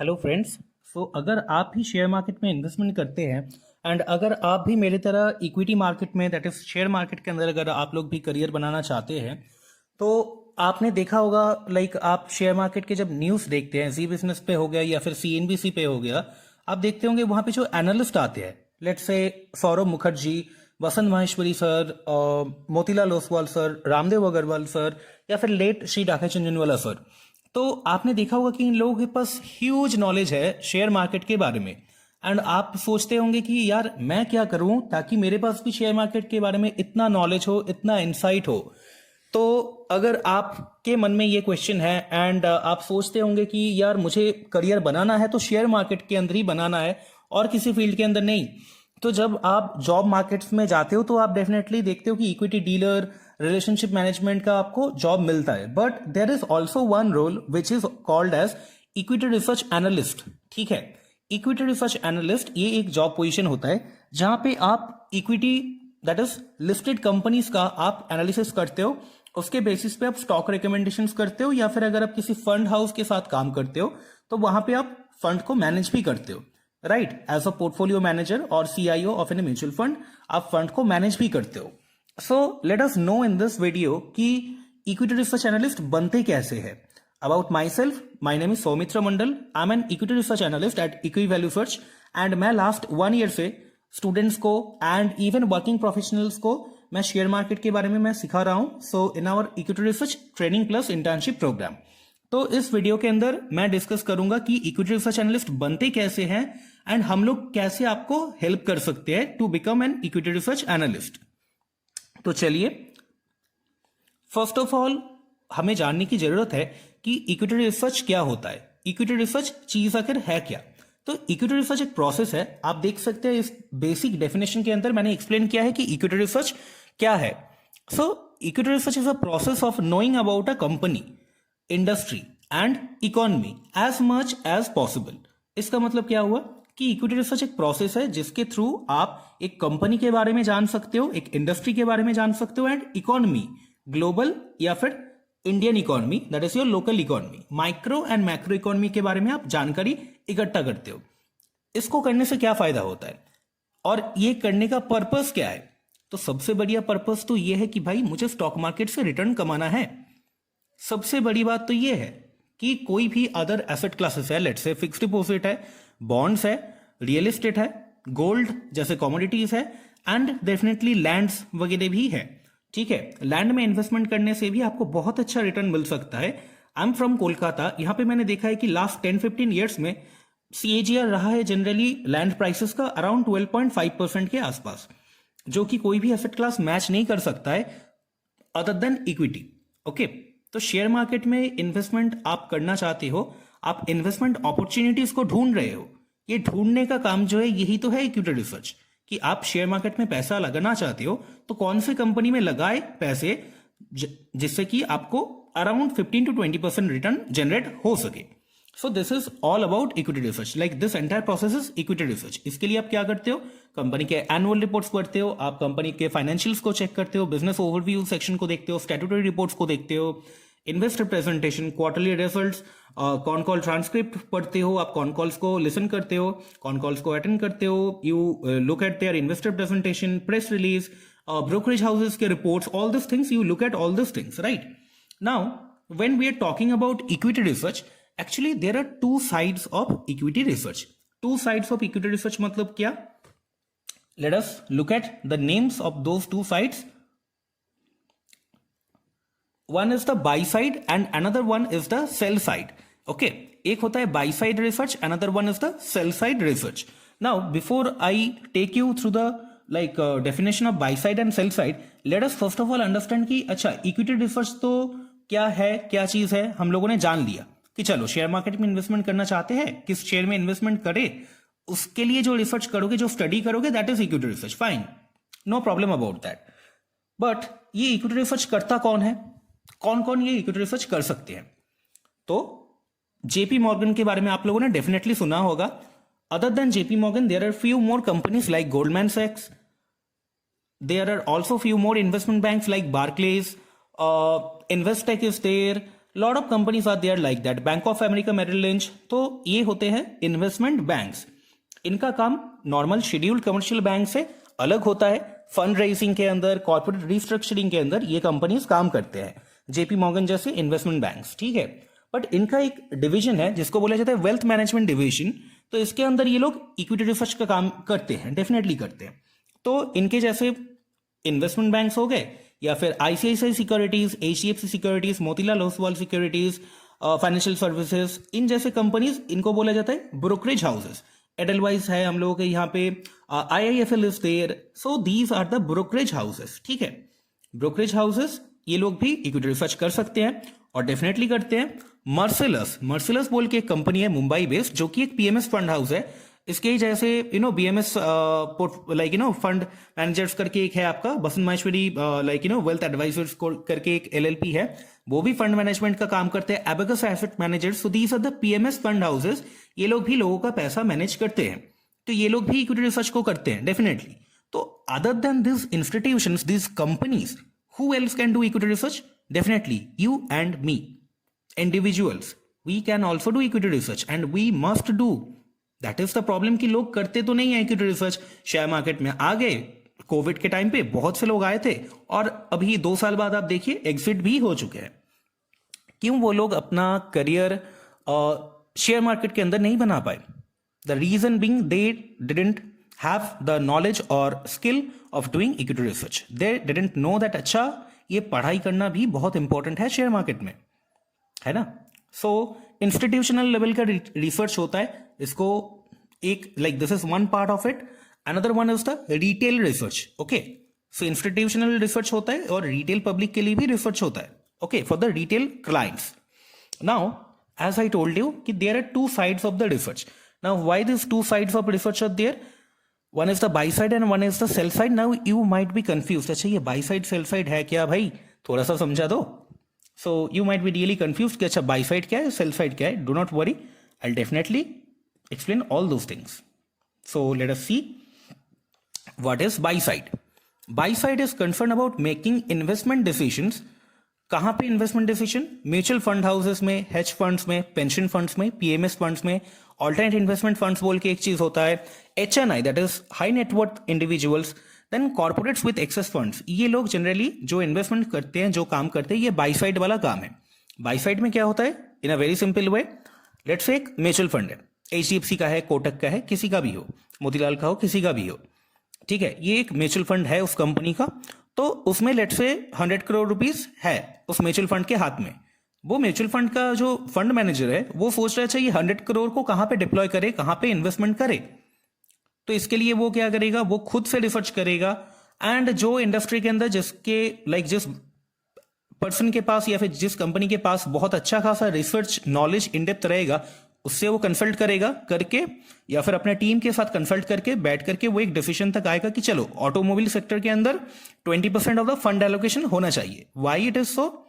Hello friends. अगर आप भी शेयर मार्केट में इन्वेस्टमेंट करते हैं एंड अगर आप भी मेरी तरह इक्विटी मार्केट में दैट इज शेयर मार्केट के अंदर अगर आप लोग भी करियर बनाना चाहते हैं तो आपने देखा होगा लाइक आप शेयर मार्केट के जब न्यूज़ देखते हैं जी बिजनेस पे हो गया या फिर सीएनबीसी पे हो गया, आप देखते होंगे वहां पे जो एनालिस्ट आते हैं, let's say Saurabh Mukherjee, Vasant Maheshwari sir, Motilal Oswal sir, Ramdev Agrawal sir या फिर लेट श्री डाका झुंझुनवाला सर। तो आपने देखा होगा कि इन लोगों के पास ह्यूज नॉलेज है शेयर मार्केट के बारे में। एंड आप सोचते होंगे कि यार मैं क्या करूं ताकि मेरे पास भी शेयर मार्केट के बारे में इतना नॉलेज हो, इतना इंसाइट हो। तो अगर आपके मन में ये क्वेश्चन है एंड आप सोचते होंगे कि यार मुझे करियर बनाना है तो शेयर मार्केट के अंदर ही बनाना है और किसी फील्ड के अंदर नहीं, तो जब आप जॉब मार्केट्स में जाते हो तो आप डेफिनेटली देखते हो कि इक्विटी डीलर, रिलेशनशिप मैनेजमेंट का आपको जॉब मिलता है। But there is also one role which is called as equity research analyst. ठीक है, इक्विटी रिसर्च एनालिस्ट ये एक जॉब पोजीशन होता है जहां पे आप equity that is listed companies का आप एनालिसिस करते हो, उसके बेसिस पे आप स्टॉक रिकमेंडेशंस करते हो या फिर अगर आप किसी फंड हाउस के साथ काम करते हो तो वहां पे आप फंड को मैनेज भी करते हो, right. As a portfolio manager और CIO of an mutual fund आप फंड को मैनेज भी करते हो। So let us know in this video कि इक्विटी रिसर्च एनालिस्ट बनते कैसे हैं। About myself, my name is Saumitra Mandal, I am an equity research analyst at equi value search and मैं लास्ट 1 ईयर से स्टूडेंट्स को एंड इवन वर्किंग प्रोफेशनल्स को मैं share market के बारे में मैं सिखा रहा हूं। So in our equity research training plus internship programme, तो इस वीडियो के अंदर मैं डिस्कस करूंगा कि इक्विटी रिसर्च एनालिस्ट बनते कैसे हैं एंड हम लोग कैसे आपको हेल्प कर सकते हैं to become an equity research analyst. तो चलिए, फर्स्ट ऑफ ऑल हमें जानने की जरूरत है कि इक्विटी रिसर्च क्या होता है, इक्विटी रिसर्च चीज आखिर है क्या। तो इक्विटी रिसर्च एक प्रोसेस है, आप देख सकते हैं इस बेसिक डेफिनेशन के अंदर मैंने एक्सप्लेन किया है कि इक्विटी रिसर्च क्या है। So equity research is a process of knowing about a company, industry and economy as much as possible. इसका मतलब क्या हुआ कि इक्विटी रिसर्च एक प्रोसेस है जिसके थ्रू आप एक कंपनी के बारे में जान सकते हो, एक इंडस्ट्री के बारे में जान सकते हो एंड इकोनॉमी, ग्लोबल या फिर Indian economy that is your local economy, micro and macro economy के बारे में आप जानकारी इकट्ठा करते हो। इसको करने से क्या फायदा होता है और ये करने का पर्पस क्या है? तो सबसे बढ़िया पर्पस तो ये है कि भाई मुझे स्टॉक मार्केट से रिटर्न कमाना है। सबसे बड़ी बात तो ये है कि कोई भी अदर एसेट क्लासेस है, लेट्स से फिक्स्ड डिपॉजिट है, बॉन्ड्स है, रियल एस्टेट है, गोल्ड जैसे कमोडिटीज है एंड डेफिनेटली लैंड्स वगैरह भी है। ठीक है, लैंड में इन्वेस्टमेंट करने से भी आपको बहुत अच्छा रिटर्न मिल सकता है। आई एम फ्रॉम कोलकाता, यहां पे मैंने देखा है कि लास्ट 10-15 ईयर्स में सीएजीआर रहा है जनरली लैंड प्राइसेस का अराउंड 12.5% के आसपास, जो कि कोई भी एसेट क्लास मैच नहीं कर सकता है अदर देन इक्विटी। ओके, तो शेयर मार्केट में इन्वेस्टमेंट आप करना चाहते हो, आप इन्वेस्टमेंट अपॉर्चुनिटीज को ढूंढ रहे हो, ये ढूंढने का काम जो है यही तो है इक्विटी रिसर्च, कि आप शेयर मार्केट में पैसा लगाना चाहते हो तो कौन सी कंपनी में लगाए पैसे जिससे कि आपको अराउंड 15-20% रिटर्न जनरेट हो सके। सो this is all about equity research, like this entire process is equity research. इसके लिए आप क्या करते हो, कंपनी के एनुअल रिपोर्ट्स पढ़ते हो, आप कंपनी के फाइनेंशियल्स को चेक करते हो, बिजनेस ओवरव्यू सेक्शन को देखते हो, स्टैट्यूटरी रिपोर्ट्स को देखते हो, investor presentation, quarterly results, con call transcript पढ़ते हो, आप कॉन कॉल्स को लिसन करते हो, कॉन कॉल्स को अटेंड करते हो, you look at their investor presentation, press release, brokerage houses के reports, all this things you look at all this things, right. Now when we are talking about equity research, actually there are two sides of equity research. Two sides of equity research मतलब क्या? Let us look at the names of those two sides. One is the buy side and another one is the sell side. Okay, एक होता है buy side research, another one is the sell side research. Now before I take you through the definition of buy side and sell side, let us first of all understand कि अच्छा equity research तो क्या है, क्या चीज है, हम लोगों ने जान लिया कि चलो शेयर मार्केट में इन्वेस्टमेंट करना चाहते हैं, किस शेयर में इन्वेस्टमेंट करे, उसके लिए जो रिसर्च करोगे, जो स्टडी करोगे, that is equity research, fine, no problem about that. But ये इक्विटी रिसर्च करता कौन है, कौन कौन ये इक्विटी रिसर्च कर सकते हैं? तो जेपी मॉर्गन के बारे में आप लोगों ने डेफिनेटली सुना होगा। Other than JP Morgan there are few more companies like Goldman सैक्स, there are also few more investment banks like Barclays, Investec is there, lot of companies are there like that, Bank of America, Merrill Lynch, तो ये होते हैं investment banks. इनका काम normal scheduled commercial bank से अलग होता है। फंड रेजिंग के अंदर, कॉर्पोरेट रिस्ट्रक्चरिंग के अंदर ये कंपनीज काम करते हैं, जेपी मॉर्गन जैसे इन्वेस्टमेंट बैंक्स, ठीक है। बट इनका एक डिवीजन है जिसको बोला जाता है वेल्थ मैनेजमेंट डिवीजन, तो इसके अंदर ये लोग इक्विटी रिसर्च का काम करते हैं, डेफिनेटली करते हैं। तो इनके जैसे इन्वेस्टमेंट बैंक्स हो गए, या फिर ICICI securities, HDFC securities, Motilal Oswal securities, financial services, इन जैसे कंपनीज, इनको बोला जाता है ब्रोकरेज हाउसेस। एडलवाइस है हम लोगों के यहाँ पे, IIFL is there, so these are the brokerage houses, ठीक है। ब्रोकरेज हाउसेस ये लोग भी इक्विटी रिसर्च कर सकते हैं और डेफिनेटली करते हैं। मर्सिलस बोल के एक कंपनी है मुंबई बेस्ड, जो कि एक पीएमएस फंड हाउस है। इसके जैसे बीएमएस फंड मैनेजर्स करके एक है आपका, बसंत माहेश्वरी वेल्थ एडवाइजर्स करके एक एलएलपी है, वो भी फंड मैनेजमेंट का काम करते हैं। Abakkus asset managers, so these are the PMS fund houses, ये लोग भी लोगों का पैसा मैनेज करते हैं, तो ये लोग भी इक्विटी रिसर्च को करते हैं डेफिनेटली। तो other than this institutions, this companies, who else can do equity research? Definitely you and me, individuals, we can also do equity research and we must do. That is the problem कि लोग करते तो नहीं है equity research। Share market में आ गए, Covid के time पे बहुत से लोग आए थे और अभी 2 साल बाद आप देखिए एग्जिट भी हो चुके हैं। क्यों? वो लोग अपना करियर शेयर मार्केट के अंदर नहीं बना पाए। The reason being they didn't have the knowledge or skill of doing equity research. They didn't know that अच्छा ये पढ़ाई करना भी बहुत इंपॉर्टेंट है शेयर मार्केट में, है ना। सो इंस्टीट्यूशनल लेवल का रिसर्च होता है, इसको एक this is one part of it. Another one is the retail research, okay. So institutional research होता है और रिटेल पब्लिक के लिए भी रिसर्च होता है, okay, for the retail clients. Now as I told you कि there are 2 sides of the research. Now why these 2 sides of research are there? One is the buy side and one is the sell side. Now you might be confused. अच्छा ये buy side sell side है क्या भाई, थोड़ा सा समझा दो। So you might be really confused कि अच्छा buy side क्या है, sell side क्या है। Do not worry, I'll definitely explain all those things. So let us see what is buy side. Buy side is concerned about making investment decisions. कहाँ पे investment decision? Mutual fund houses में, hedge funds में, pension funds में, PMS funds में, alternate investment funds बोल के एक चीज होता है, HNI, that is high net worth individuals, then corporates with excess funds. ये लोग जनरली जो इन्वेस्टमेंट करते हैं, जो काम करते हैं, ये बाई साइड वाला काम है। बाई साइड में क्या होता है? In a very simple way, let's say एक म्यूचुअल फंड है, एचडीएफसी का है, कोटक का है, किसी का भी हो, मोतीलाल का हो, किसी का भी हो, ठीक है। ये एक म्यूचुअल फंड है उस कंपनी का, तो उसमें लेट्स से 100 करोड़ रुपीस है उस म्यूचुअल फंड के हाथ में। वो म्यूचुअल फंड का जो फंड मैनेजर है वो सोच रहा है अच्छा ये 100 करोड़ को कहां पे डिप्लॉय करे, कहां पे इन्वेस्टमेंट करे। तो इसके लिए वो क्या करेगा, वो खुद से रिसर्च करेगा, एंड जो इंडस्ट्री के अंदर जिसके जिस पर्सन के पास या फिर जिस कंपनी के पास बहुत अच्छा खासा रिसर्च नॉलेज इन डेप्थ रहेगा, उससे वो कंसल्ट करेगा करके, या फिर अपने टीम के साथ कंसल्ट करके बैठ करके वो एक डिसीजन तक आएगा कि चलो ऑटोमोबाइल सेक्टर के अंदर 20% ऑफ द फंड एलोकेशन होना चाहिए। Why it is so?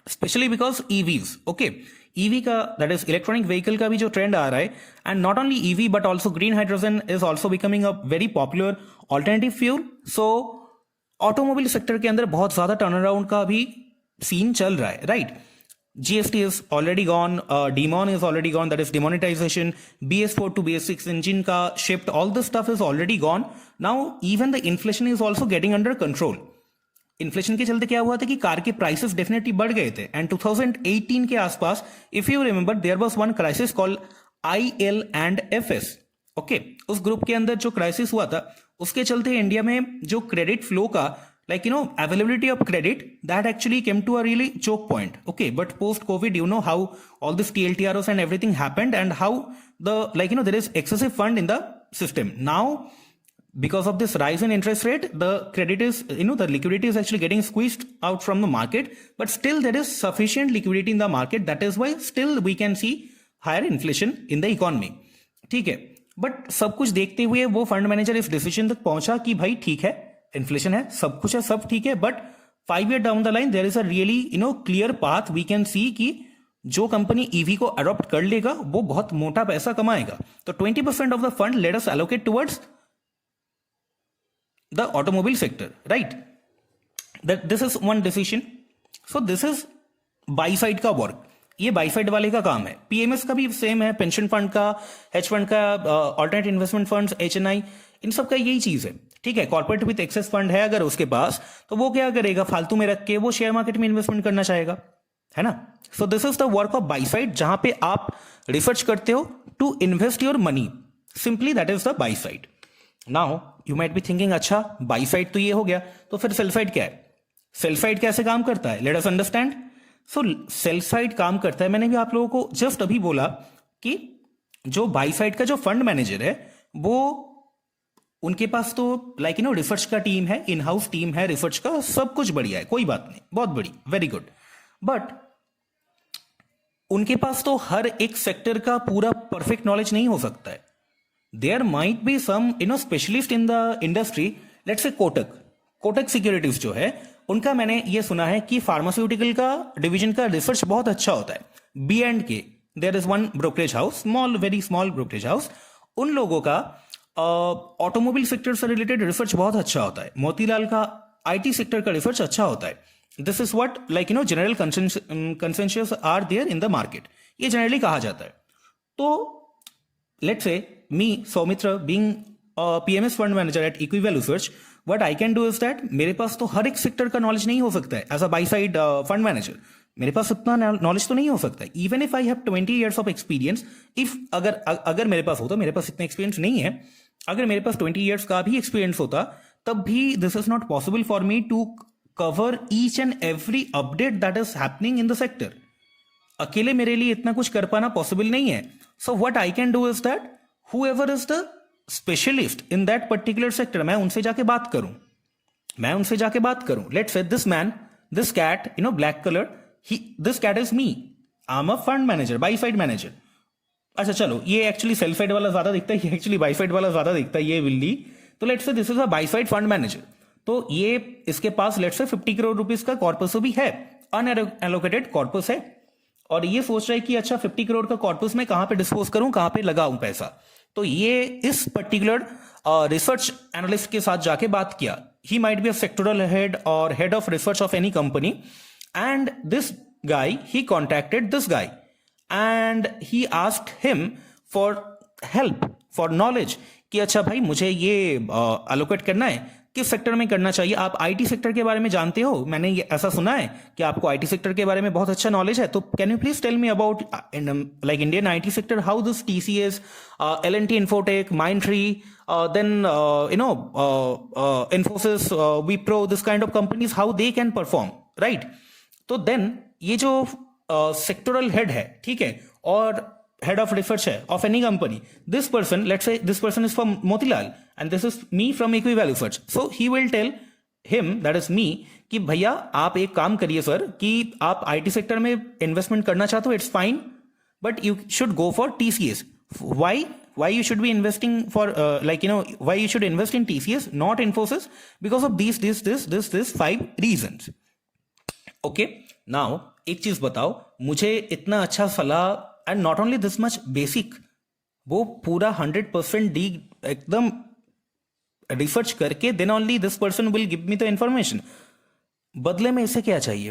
Specially because EVs, okay, EV का, दैट इज इलेक्ट्रॉनिक व्हीकल का भी जो ट्रेंड आ रहा है, and not only EV but also green hydrogen is also becoming a very popular alternative fuel. So automobile sector के अंदर बहुत ज्यादा टर्न अराउंड का भी सीन चल रहा है, right. GST is already gone, demon is already gone, that is demonetization, BS4 to BS6 engine का shift, all this stuff is already gone. Now even the inflation is also getting under control. Inflation के चलते क्या हुआ था कि car के prices definitely बढ़ गए थे, एंड 2018 के आसपास, if you remember, there was one crisis called IL&FS, okay. उस ग्रुप के अंदर जो क्राइसिस हुआ था, उसके चलते इंडिया में जो क्रेडिट फ्लो का availability of credit, that actually came to a really choke point, okay. But post COVID, you know how all this TLTROs and everything happened, and how the there is excessive fund in the system now. Because of this rise in interest rate, the credit is, the liquidity is actually getting squeezed out from the market, but still there is sufficient liquidity in the market. That is why still we can see higher inflation in the economy, ठीक है। But सब कुछ देखते हुए वो fund manager इस decision तक पहुंचा कि भाई ठीक है, इन्फ्लेशन है, सब कुछ है, सब ठीक है, but 5 year down the line there is a really clear path we can see कि जो कंपनी ईवी को अडॉप्ट कर लेगा वो बहुत मोटा पैसा कमाएगा। तो 20% of the fund let us allocate towards the automobile sector, right. This is one decision. So this is by side का वर्क, ये बाई साइड वाले का काम है। पीएमएस का भी सेम है, पेंशन फंड का, हेज फंड का, ऑल्टरनेट इन्वेस्टमेंट फंड्स, एचएनआई, इन सब का यही चीज है, ठीक है। कॉर्पोरेट विथ एक्सेस फंड है अगर उसके पास, तो वो क्या करेगा, फालतू में रख के वो शेयर मार्केट में इन्वेस्टमेंट करना चाहेगा, है ना। So this is the work of buy side, जहां पे आप रिसर्च करते हो to invest your money, simply that is the buy side. Now you might be thinking, अच्छा बाई साइड तो ये हो गया, तो फिर सेल साइड क्या है, सेल साइड कैसे काम करता है, लेट अस अंडरस्टैंड। सो सेल साइड काम करता है, मैंने भी आप लोगों को जस्ट अभी बोला कि जो बाई साइड का जो फंड मैनेजर है, वो उनके पास तो लाइक रिसर्च का टीम है, इन हाउस टीम है रिसर्च का, सब कुछ बढ़िया है, कोई बात नहीं, बहुत बड़ी, वेरी गुड। बट उनके पास तो हर एक सेक्टर का पूरा परफेक्ट नॉलेज नहीं हो सकता है। There might be some specialist in the industry, let's say Kotak securities जो है, उनका मैंने ये सुना है कि फार्मास्यूटिकल का डिवीजन का रिसर्च बहुत अच्छा होता है। B and K, there is one brokerage house, small, very small brokerage house, उन लोगों का ऑटोमोबाइल सेक्टर से रिलेटेड रिसर्च बहुत अच्छा होता है। मोतीलाल का आईटी सेक्टर का रिसर्च अच्छा होता है। This is what like general consensus are there in the market, ये जनरली कहा जाता है। तो let's say me Saumitra being PMS fund manager at equivel research, what I can do is that, मेरे पास तो हर एक सेक्टर का नॉलेज नहीं हो सकता है as a buy side fund manager, मेरे पास इतना नॉलेज तो नहीं हो सकता है। Even if I have 20 years of experience, if अगर मेरे पास होता, मेरे पास इतना एक्सपीरियंस नहीं है, अगर मेरे पास 20 years का भी एक्सपीरियंस होता, तब भी this is not possible for me to cover each and every update that is happening in the sector. अकेले मेरे लिए इतना कुछ कर पाना पॉसिबल नहीं है। So what I can do is that whoever is the specialist in that particular sector, मैं उनसे जाके बात करूं, let's say this man, this cat, black color, this cat is me, I'm a fund manager, buy side manager। अच्छा चलो, ये actually sell side वाला ज्यादा दिखता है, ये एक्चुअली बाई साइड वाला ज्यादा दिखता है, ये बिल्ली। तो लेट्स से this is a buy side fund manager, तो ये इसके पास लेट्स से 50 crore रुपीस का कॉर्पस भी है, अनएलोकेटेड कॉर्पस है, और ये सोच रहा है कि अच्छा 50 crore का कॉर्पस मैं कहां पे डिस्पोज करूं, कहां पे लगाऊं पैसा। तो ये इस पर्टिकुलर रिसर्च एनालिस्ट के साथ जाके बात किया। He might be a sectoral head और head of research of any company, and this guy, he contacted this guy and he asked him for help, for knowledge, कि अच्छा भाई मुझे ये अलोकेट करना है, किस सेक्टर में करना चाहिए। आप आईटी सेक्टर के बारे में जानते हो, मैंने ये ऐसा सुना है कि आपको आईटी सेक्टर के बारे में बहुत अच्छा नॉलेज है, तो can you please tell me about like Indian IT sector, how this TCS, L and T Infotech, Mindtree, then Infosys, Wipro, this kind of companies, how they can perform, right. तो देन ये जो सेक्टोरल हेड है, ठीक है, और head of research है of any company, this person, let's say this person is from Motilal and this is me from Equival Research, so he will tell him, that is me, कि भैया आप एक काम करिए सर, कि आप IT sector में इन्वेस्टमेंट करना चाहते हो, it's fine, but you should go for TCS. why you should be investing for why you should invest in TCS, not Infosys, because of this 5 reasons। okay, now एक चीज बताओ मुझे, इतना अच्छा सलाह, and not only this much basic, वो पूरा 100% डी एकदम रिसर्च करके then only this person will give me the information. बदले में इसे क्या चाहिए,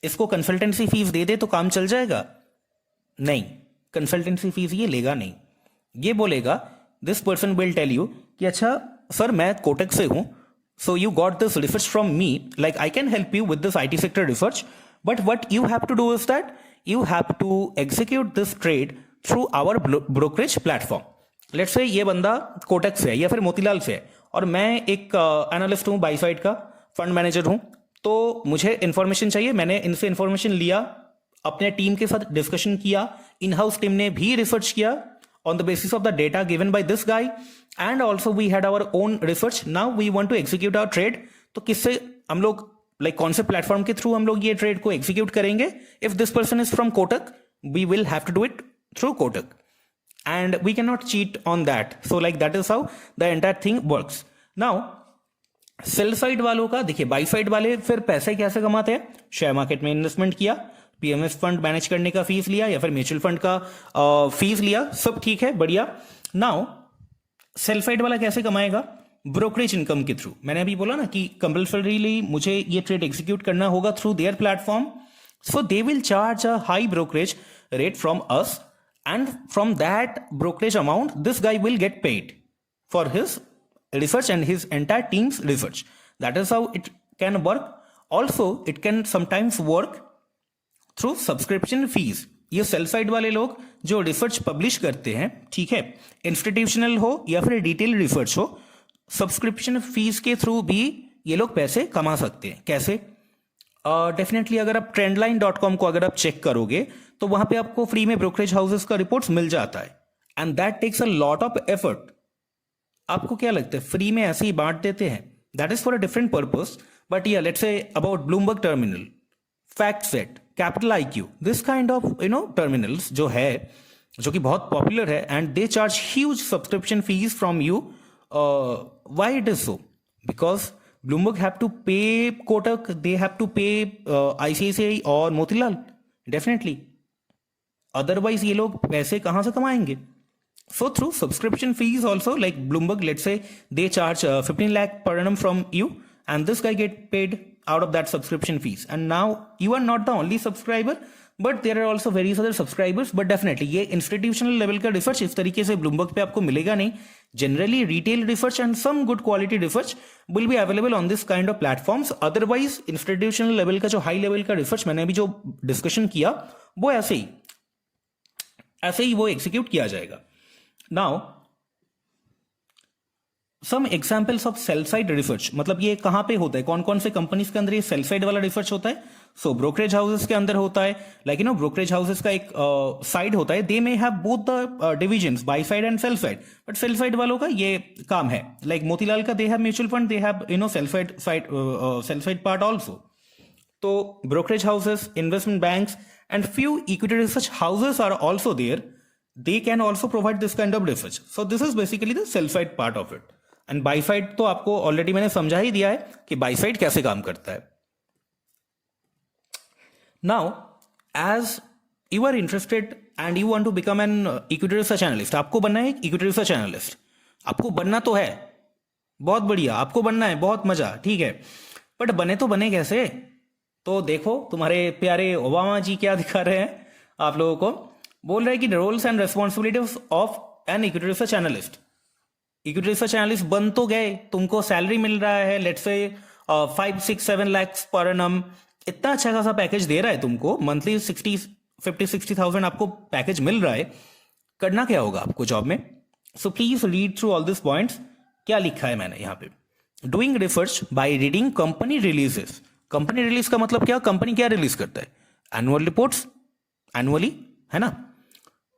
इसको कंसल्टेंसी फीस दे दे तो काम चल जाएगा? नहीं, कंसल्टेंसी फीस ये लेगा नहीं। ये बोलेगा, this person will tell you कि अच्छा सर मैं कोटक से हूं, so you got this research from me, like I can help you with this IT sector research, but what you have to do is that you have to execute this trade through our brokerage platform। let's say ये बंदा कोटक से है या फिर मोतीलाल से है, और मैं एक एनालिस्ट हूं, बाई साइड का फंड मैनेजर हूं, तो मुझे इंफॉर्मेशन चाहिए। मैंने इनसे इंफॉर्मेशन लिया, अपने टीम के साथ डिस्कशन किया, इन हाउस टीम ने भी रिसर्च किया on the basis of the data given by this guy, and also we had our own research। now we want to execute our trade। तो किससे हम लोग, कौन से प्लेटफॉर्म के थ्रू हम लोग ये ट्रेड को एग्जीक्यूट करेंगे? If this person is from Kotak, we will have to do it through Kotak, and we can not cheat on that. So that is how the entire thing works. Now sell side वालों का देखिए, by side वाले फिर पैसे कैसे कमाते हैं? Share market में इन्वेस्टमेंट किया, पीएमएस फंड मैनेज करने का फीस लिया, या फिर म्यूचुअल फंड का फीस लिया, सब ठीक है, बढ़िया। नाउ सेल साइड वाला कैसे कमाएगा? ब्रोकरेज इनकम के थ्रू। मैंने अभी बोला ना कि कंपल्सरीली मुझे ये ट्रेड एग्जीक्यूट करना होगा through their platform, So they will charge a high brokerage rate from us, and from that brokerage amount this guy will get paid for his research and his entire team's research. That is how it can work. Also it can sometimes work through subscription fees. ये sell side वाले लोग जो research publish करते हैं, ठीक है, institutional हो या फिर डिटेल रिसर्च हो, सब्सक्रिप्शन फीस के थ्रू भी ये लोग पैसे कमा सकते हैं. कैसे? डेफिनेटली अगर आप trendline.com को अगर आप चेक करोगे तो वहां पे आपको फ्री में ब्रोकरेज हाउसेस का रिपोर्ट्स मिल जाता है, and that takes a lot of effort. आपको क्या लगता है फ्री में ऐसे ही बांट देते हैं? That is for a different purpose. But yeah let's say about Bloomberg terminal, FactSet सेट, कैपिटल IQ, this kind of terminals जो है, जो कि बहुत पॉपुलर है, and they charge huge subscription fees from you. Why it is so? Because Bloomberg have to pay Kotak, they have to pay ICICI और Motilal, definitely. Otherwise ये लोग पैसे कहाँ से कमाएंगे? So through subscription fees also, like Bloomberg, let's say they charge 15 lakh per annum from you, and this guy get paid out of that subscription fees. And now you are not the only subscriber, but there are also various other subscribers. But definitely ये institutional level का research इस तरीके से Bloomberg पे आपको मिलेगा नहीं. Generally retail research and some good quality research will be available on this kind of platforms. Otherwise institutional level का जो high level का research मैंने अभी जो discussion किया वो ऐसे ही वो execute किया जाएगा. Now some examples of sell side research, मतलब ये कहां पे होता है, कौन कौन से कंपनीज के अंदर ये सेल साइड वाला रिसर्च होता है? सो ब्रोकरेज हाउसेस के अंदर होता है. लाइक ब्रोकरेज हाउसेस का एक साइड होता है, they may have both the divisions, buy side and sell side. But sell side वालों का ये काम है. लाइक मोतीलाल का they have mutual fund, they have sell side part also. तो brokerage houses, investment banks and few equity research houses are also there. They can also provide this kind of research. So this is basically the sell side part of it. And buy side तो आपको already मैंने समझा ही दिया है कि buy side कैसे काम करता है. Now, as you are interested and you want to become an equity research analyst, आपको बनना है एक equity research analyst. आपको बनना तो है, बहुत बढ़िया, आपको बनना है, बहुत मजा, ठीक है. बट बने तो बने कैसे? तो देखो तुम्हारे प्यारे ओबामा जी क्या दिखा रहे हैं आप लोगों को. बोल रहे हैं कि roles and responsibilities of an equity research analyst. Equity research analyst बन तो गए, तुमको सैलरी मिल रहा है लेट्स से 5, 6, 7 lakhs पर एनम. इतना अच्छा खासा पैकेज दे रहा है तुमको, मंथली 50-60,000 आपको पैकेज मिल रहा है. करना क्या होगा आपको जॉब में? So please read through all this points. क्या लिखा है मैंने यहाँ पे? Doing research by reading company releases. Company release का मतलब क्या? कंपनी क्या रिलीज करता है? एनुअल रिपोर्ट्स, एनुअली, है ना,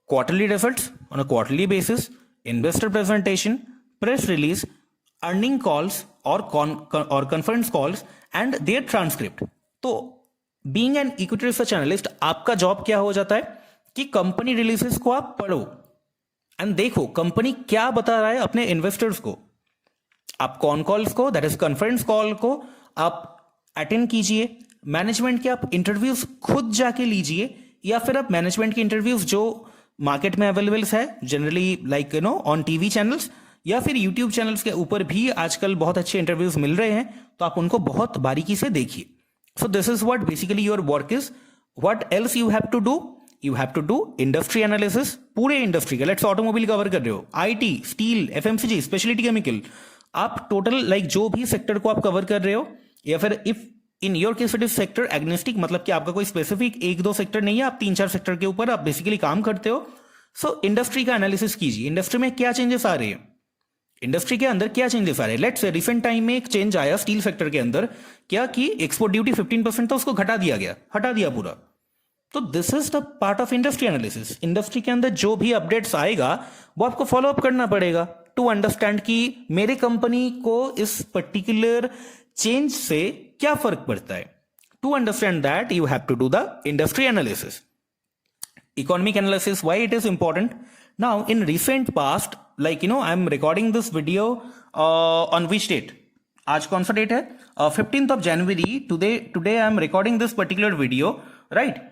quarterly results on a quarterly basis, investor presentation, press release, earning calls or conference calls and their transcript. तो being an equity research analyst आपका जॉब क्या हो जाता है कि कंपनी रिलीजेस को आप पढ़ो एंड देखो कंपनी क्या बता रहा है अपने इन्वेस्टर्स को. आप कॉन कॉल्स को, दैट इज कॉन्फ्रेंस कॉल को आप अटेंड कीजिए. मैनेजमेंट के आप इंटरव्यूज खुद जाके लीजिए, या फिर आप मैनेजमेंट के इंटरव्यूज जो मार्केट में अवेलेबल है generally like on TV channels या फिर यूट्यूब चैनल्स के ऊपर भी आजकल बहुत अच्छे इंटरव्यूज मिल रहे हैं, तो आप उनको बहुत बारीकी से देखिए. So this is what basically your work is. What else you have to do? You have to do industry analysis. पूरे इंडस्ट्री का, लेट्स ऑटोमोबाइल कवर कर रहे हो, IT, steel, FMCG, speciality chemical, आप टोटल लाइक जो भी sector को आप कवर कर रहे हो, या फिर if in your case it is sector agnostic, मतलब कि आपका कोई स्पेसिफिक 1-2 सेक्टर नहीं है, आप 3-4 सेक्टर के ऊपर आप बेसिकली काम करते हो. सो इंडस्ट्री का एनालिसिस कीजिए. इंडस्ट्री में क्या चेंजेस आ रहे हैं, इंडस्ट्री के अंदर क्या चेंजेस आ रहे हैं. लेट्स से रिसेंट टाइम में एक चेंज आया स्टील सेक्टर के अंदर, क्या कि एक्सपोर्ट ड्यूटी 15% था, उसको हटा दिया पूरा. तो this is the part of industry analysis. Industry के अंदर जो भी अपडेट्स आएगा वो आपको फॉलो अप करना पड़ेगा टू अंडरस्टैंड कि मेरे कंपनी को इस पर्टिकुलर चेंज से क्या फर्क पड़ता है. To understand that you have to do the industry analysis. Economic analysis, why it is important? Now in recent past, like I'm recording this video on which date? आज कौन सा डेट है? 15th of January. Today I am recording this particular video, right?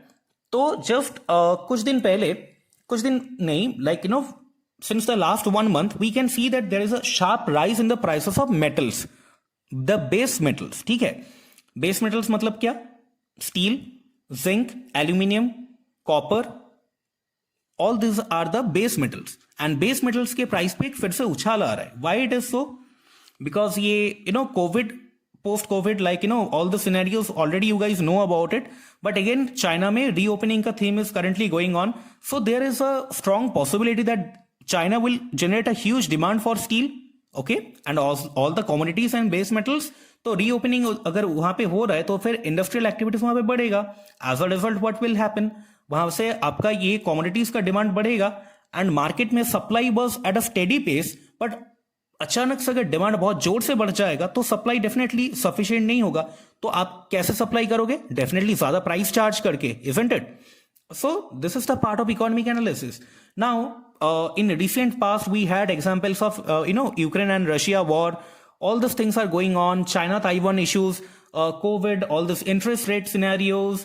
तो just कुछ दिन नहीं, like since the last 1 month we can see that there is a sharp rise in the prices of metals, the base metals. ठीक है, base metals मतलब क्या? Steel, zinc, aluminium, copper, all these are the base metals. And base metals के price पे एक फिर से उछाल आ रहा है. Why it is so? Because ये COVID, post COVID, like all the scenarios already you guys know about it. But again, China में reopening का theme is currently going on. So there is a strong possibility that China will generate a huge demand for steel, okay, and all the commodities and base metals. तो reopening अगर वहां पे हो रहा है तो फिर इंडस्ट्रियल एक्टिविटीज वहां पे बढ़ेगा. As a result what will happen, वहां से आपका ये कमोडिटीज का डिमांड बढ़ेगा एंड मार्केट में supply was at a steady pace. But अचानक से अगर डिमांड बहुत जोर से बढ़ जाएगा तो सप्लाई डेफिनेटली सफिशिएंट नहीं होगा. तो आप कैसे सप्लाई करोगे? डेफिनेटली ज्यादा प्राइस चार्ज करके, isn't it? So this is the part of economic analysis. Now, in recent past, we had examples of Ukraine and Russia war. All these things are going on. China-Taiwan issues, COVID, all this interest rate scenarios,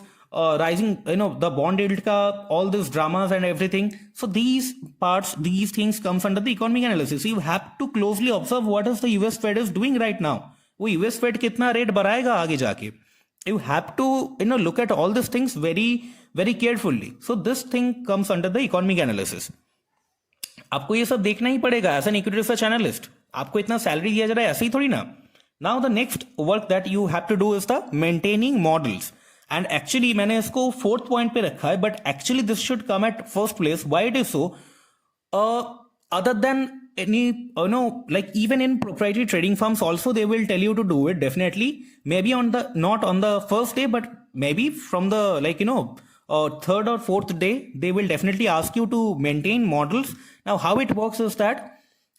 rising, the bond yield ka, all these dramas and everything. So these parts, these things comes under the economic analysis. You have to closely observe what is the US Fed is doing right now. वो US Fed कितना rate बढ़ाएगा आगे जाके. You have to look at all these things very very carefully. So this thing comes under the economic analysis. आपको ये सब देखना ही पड़ेगा as an equity research analyst. आपको इतना सैलरी दिया जा रहा है ऐसे ही थोड़ी ना. Now the next work that you have to do is the maintaining models. And actually मैंने इसको 4th पॉइंट पे रखा है, but actually this should come at first place. Why it is so? Other than any like even in proprietary trading firms also they will tell you to do it, definitely, maybe not on the first day, but maybe from the third or fourth day they will definitely ask you to maintain models. Now how it works is that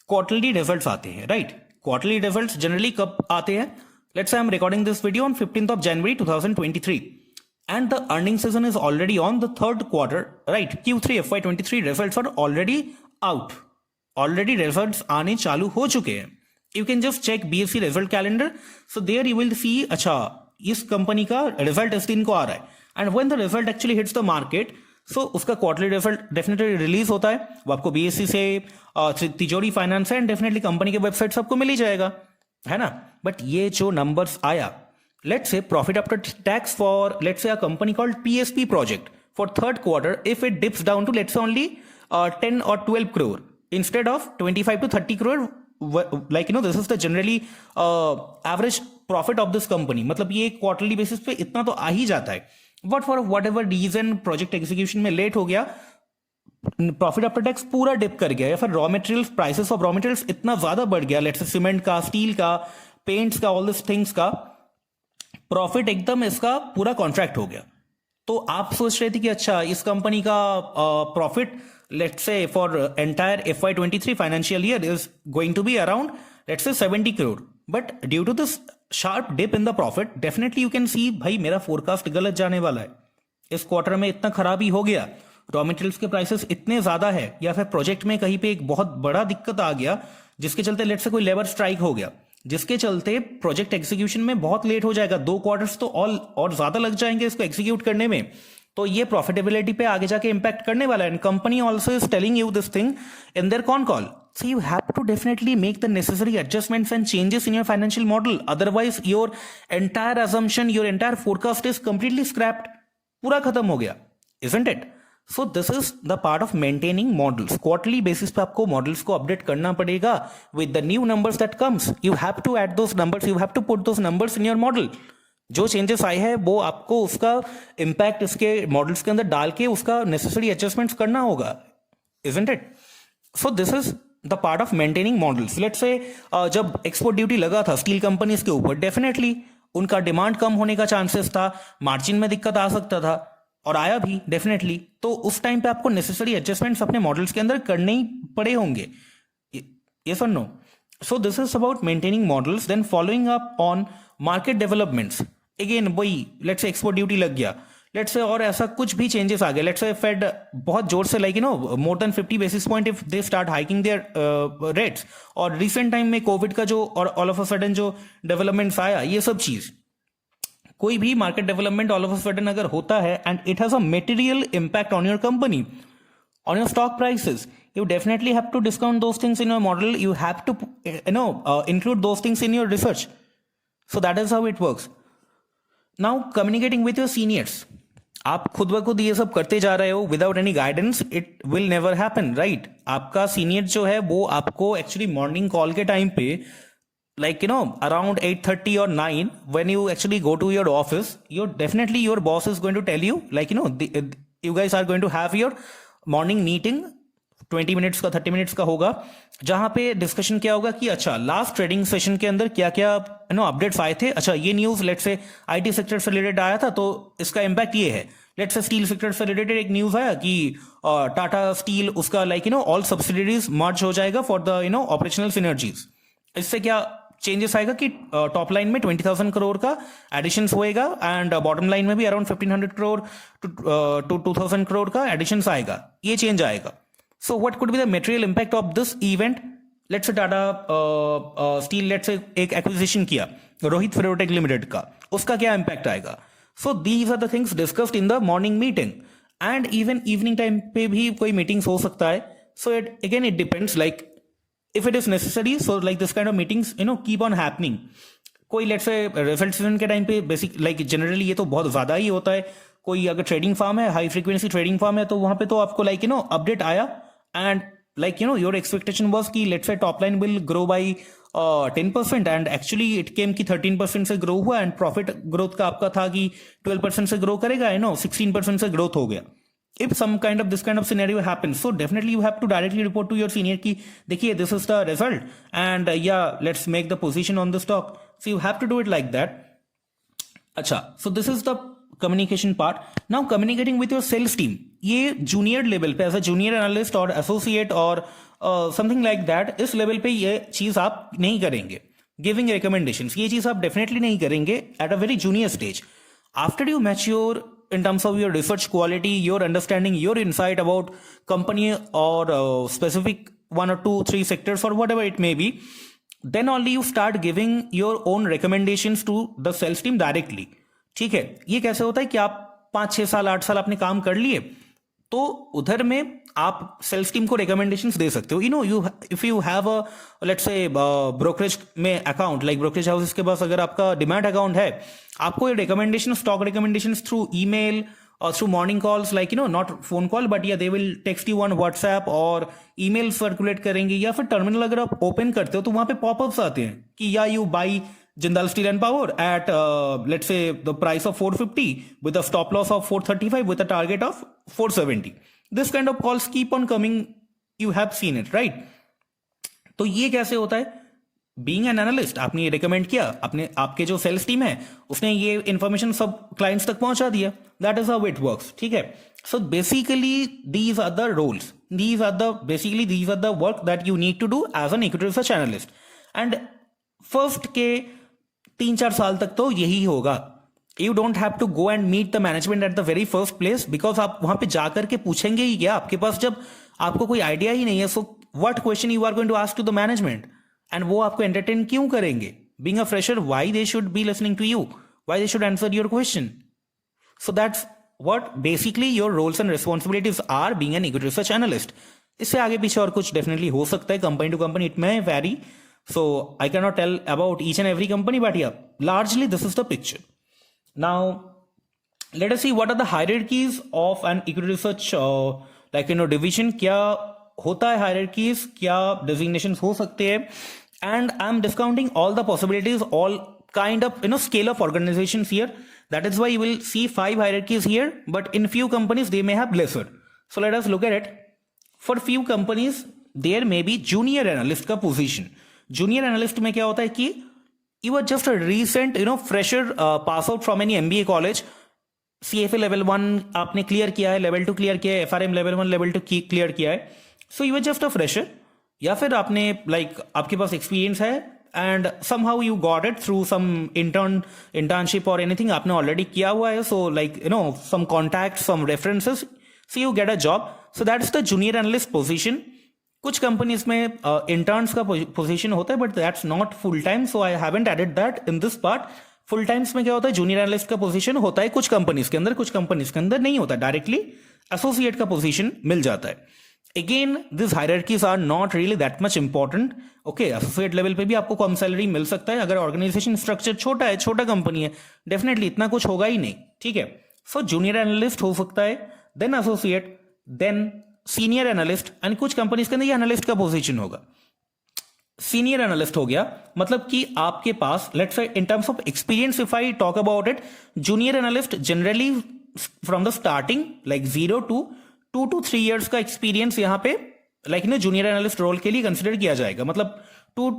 quarterly results आते हैं, right? Quarterly results generally कब आते हैं? Let's say I'm recording this video on 15th of January 2023 and the earning season is already on the third quarter, right? Q3 FY23 results are already out. Already results आने चालू हो चुके हैं. You can just check BSE result calendar. So there you will see, अच्छा इस company का result इस दिन को आ रहा है. And when the result actually hits the market, so उसका क्वार्टरली रिजल्ट डेफिनेटली रिलीज होता है. वो आपको BSE से, तिजोरी फाइनेंस एंड डेफिनेटली कंपनी के वेबसाइट सबको मिल ही जाएगा, है ना. बट ये जो नंबर्स आया, let's say profit after tax for let's say a company called PSP project for third quarter, if it dips down to let's say only 10 or 12 crore instead of 25 to 30 crore, like this is the generally average profit of this company. मतलब ये quarterly basis पे इतना तो आ ही जाता है. But for whatever reason project execution में late हो गया, प्रॉफिट आफ्टर टैक्स पूरा डिप कर गया, या फिर raw materials, prices of raw materials इतना ज्यादा बढ़ गया, लेट्स से सीमेंट का, स्टील का, पेंट्स का, ऑल दिस थिंग्स का प्रॉफिट एकदम इसका पूरा कॉन्ट्रैक्ट हो गया. तो आप सोच रहे थे कि अच्छा इस कंपनी का profit let's say for entire FY23 financial year is going to be around let's say 70 crore, but due to this sharp dip in the profit, definitely you can see भाई मेरा फोरकास्ट गलत जाने वाला है. इस quarter में इतना खराबी हो गया, रॉ मटेरियल्स के प्राइसेस इतने ज्यादा है, या फिर प्रोजेक्ट में कहीं पे एक बहुत बड़ा दिक्कत आ गया जिसके चलते लेट्स से कोई लेबर स्ट्राइक हो गया, जिसके चलते प्रोजेक्ट एग्जीक्यूशन में बहुत लेट हो जाएगा. 2 क्वार्टर्स तो और ज्यादा लग जाएंगे इसको एग्जीक्यूट करने में. तो ये प्रॉफिटेबिलिटी पे आगे जाके इंपैक्ट करने वाला है. And company also is telling you this thing in their con call. So you have to definitely make the necessary adjustments and changes in your financial model, otherwise your entire assumption, your entire forecast is completely scrapped. पूरा खत्म हो गया, isn't it? So this is the part of maintaining models. Quarterly basis पे आपको models को update करना पड़ेगा with the new numbers that comes. You have to add those numbers, you have to put those numbers in your model. जो changes आए हैं वो आपको उसका इंपैक्ट इसके मॉडल्स के अंदर डाल के उसका नेसेसरी एडजस्टमेंट्स करना होगा, isn't it? So this is the part of maintaining models. Let's say जब एक्सपोर्ट ड्यूटी लगा था स्टील कंपनीज के ऊपर, डेफिनेटली उनका डिमांड कम होने का चांसेस था, मार्जिन में दिक्कत आ सकता था, और आया भी डेफिनेटली. तो उस टाइम पे आपको नेसेसरी एडजस्टमेंट्स अपने मॉडल्स के अंदर करने ही पड़े होंगे, यस और no? So this is about maintaining models. Then following up on market developments, again वही लेट्स से एक्सपोर्ट ड्यूटी लग गया, लेट्स से और ऐसा कुछ भी चेंजेस आ गए, लेट्स से फेड बहुत जोर से like more than 50 basis point if they start hiking their rates, और रिसेंट टाइम में कोविड का जो और ऑल ऑफ अ सडन जो डेवलपमेंट्स आया, ये सब चीज, कोई भी market development all of a sudden अगर होता है and it has a material impact on your company, on your stock prices, you definitely have to discount those things in your model. You have to include those things in your research. So that is how it works. Now communicating with your seniors, आप खुद ब खुद ये सब करते जा रहे हो without any guidance, it will never happen, right? आपका सीनियर जो है वो आपको एक्चुअली मॉर्निंग कॉल के टाइम पे, like around 8:30 or 9, when you actually go to your office, your boss is going to tell you, you guys are going to have your morning meeting, 20 minutes का 30 minutes का होगा, जहां पे discussion क्या होगा कि अच्छा लास्ट ट्रेडिंग सेशन के अंदर क्या क्या अपडेट्स आए थे, अच्छा ये news let's say IT sector से रिलेटेड आया था तो इसका इम्पैक्ट ये है। लेट्स से स्टील सेक्टर से रिलेटेड एक न्यूज आया कि टाटा स्टील उसका ऑल सब्सिडीज मर्ज हो जाएगा फॉर द ऑपरेशनल सिनर्जीज। इससे क्या चेंजेस आएगा कि टॉप लाइन में 20,000 करोड़ का एडिशंस होएगा एंड बॉटम लाइन में भी अराउंड 1,500 करोड़ टू 2,000 करोड़ का एडिशंस आएगा, ये चेंज आएगा। So what could be the material impact of this event? Let's say Tata steel let's say एक एक्विजिशन किया रोहित फेरोटेक लिमिटेड का, उसका क्या इंपैक्ट आएगा? So these are the things discussed in the morning meeting and even evening time पे भी कोई meetings हो सकता है। So it again it depends, like if it is necessary, so like this kind of meetings keep on happening। कोई let's say result season के time पे basic generally ये तो बहुत ज्यादा ही होता है। कोई अगर ट्रेडिंग फार्म है, हाई फ्रीक्वेंसी ट्रेडिंग फार्म है, तो वहां पे तो आपको अपडेट आया एंड योर एक्सपेक्टेशन वाज कि let's say top line will grow by 10% and actually it came कि 13% से ग्रो हुआ एंड प्रॉफिट ग्रोथ का आपका था कि 12% से ग्रो करेगा, 16% से ग्रोथ हो गया। If some kind of this kind of scenario happens, so definitely you have to directly report to your senior कि देखिए this is the result and yeah let's make the position on the stock। So you have to do it like that। अच्छा, so this is the communication part। Now communicating with your sales team, ये junior level पे as a junior analyst और associate और something like that, इस level पे ये चीज आप नहीं करेंगे। Giving recommendations, ये चीज आप definitely नहीं करेंगे at a very junior stage। After you mature in terms of your research quality, your understanding, your insight about company or specific 1 or 2 3 sectors or whatever it may be, then only you start giving your own recommendations to the sales team directly। ठीक है, ये कैसे होता है कि आप 5 6 साल 8 साल आपने काम कर लिए तो उधर में आप सेल्स टीम को रिकमेंडेशंस दे सकते हो। If you have a let's say brokerage में अकाउंट, लाइक ब्रोकरेज हाउसेस के पास अगर आपका डिमैट अकाउंट है, आपको ये recommendation, stock recommendations through email और through morning calls, not phone call but yeah they will text you on WhatsApp और ईमेल सर्कुलेट करेंगे, या फिर टर्मिनल अगर आप ओपन करते हो तो वहां पे पॉपअप्स आते हैं कि या you by Jindal Steel and Power at let's say the price of 450 with a stop loss of 435 with a target of 470। This kind of calls keep on coming, you have seen it, right? तो ये कैसे होता है? Being an analyst, आपने ये recommend किया, आपके जो सेल्स टीम है उसने ये इंफॉर्मेशन सब क्लाइंट्स तक पहुंचा दिया। That is how it works, ठीक है। So basically these are the roles, these are the work that you need to do as an equity research analyst. And first के 3-4 साल तक तो यही होगा। You don't have to go and meet the management at the very first place, because आप वहां पे जाकर के पूछेंगे ही क्या आपके पास, जब आपको कोई आइडिया ही नहीं है। So what question you are going to ask to the management, and वो आपको एंटरटेन क्यों करेंगे? Being a fresher, why they should be listening to you, why they should answer your question? So that's what basically your roles and responsibilities are being an equity research analyst. इससे आगे पीछे और कुछ definitely हो सकता है, company to company it may vary. So I cannot tell about each and every company, but yeah, largely this is the picture. Now, let us see what are the hierarchies of an equity research division. क्या होता है hierarchies, क्या designations हो सकते हैं, and I'm discounting all the possibilities, all kind of scale of organizations here. That is why you will see 5 hierarchies here, but in few companies they may have lesser. So let us look at it. For few companies there may be junior analyst का position. Junior analyst में क्या होता है कि you are just a recent fresher pass out from any MBA college, CFA level 1 आपने clear किया है, level 2 clear किया है, एफआरएम लेवल 1 लेवल 2 क्लियर किया है। So you are just a fresher, या फिर आपने आपके पास एक्सपीरियंस है and somehow you got it through some internship और एनीथिंग आपने ऑलरेडी किया हुआ है। So some contact, some references, so you get a job. So that is the junior analyst position. कुछ कंपनीज में इंटर्न्स का पोजीशन होता है, but that's not full time, so I haven't added that in this part. Full times में क्या होता है, junior analyst का पोजीशन होता है कुछ कंपनीज के अंदर, कुछ कंपनीज के अंदर नहीं होता, डायरेक्टली एसोसिएट का पोजीशन मिल जाता है। Again this hierarchies are not really that much important. Okay, associate level पे भी आपको कम सैलरी मिल सकता है, अगर ऑर्गेनाइजेशन स्ट्रक्चर छोटा है, छोटा कंपनी है, डेफिनेटली इतना कुछ होगा ही नहीं, ठीक है। सो जूनियर एनालिस्ट हो सकता है, then associate, then senior analyst, and कुछ कंपनीज के अंदर ये एनालिस्ट का पोजीशन होगा। सीनियर एनालिस्ट हो गया मतलब कि आपके पास let's say in terms of experience if I talk about it, junior analyst generally from the starting like 0 to 2 to 3 years का एक्सपीरियंस यहाँ पे लाइक जूनियर एनालिस्ट रोल के लिए कंसिडर किया जाएगा, मतलब 2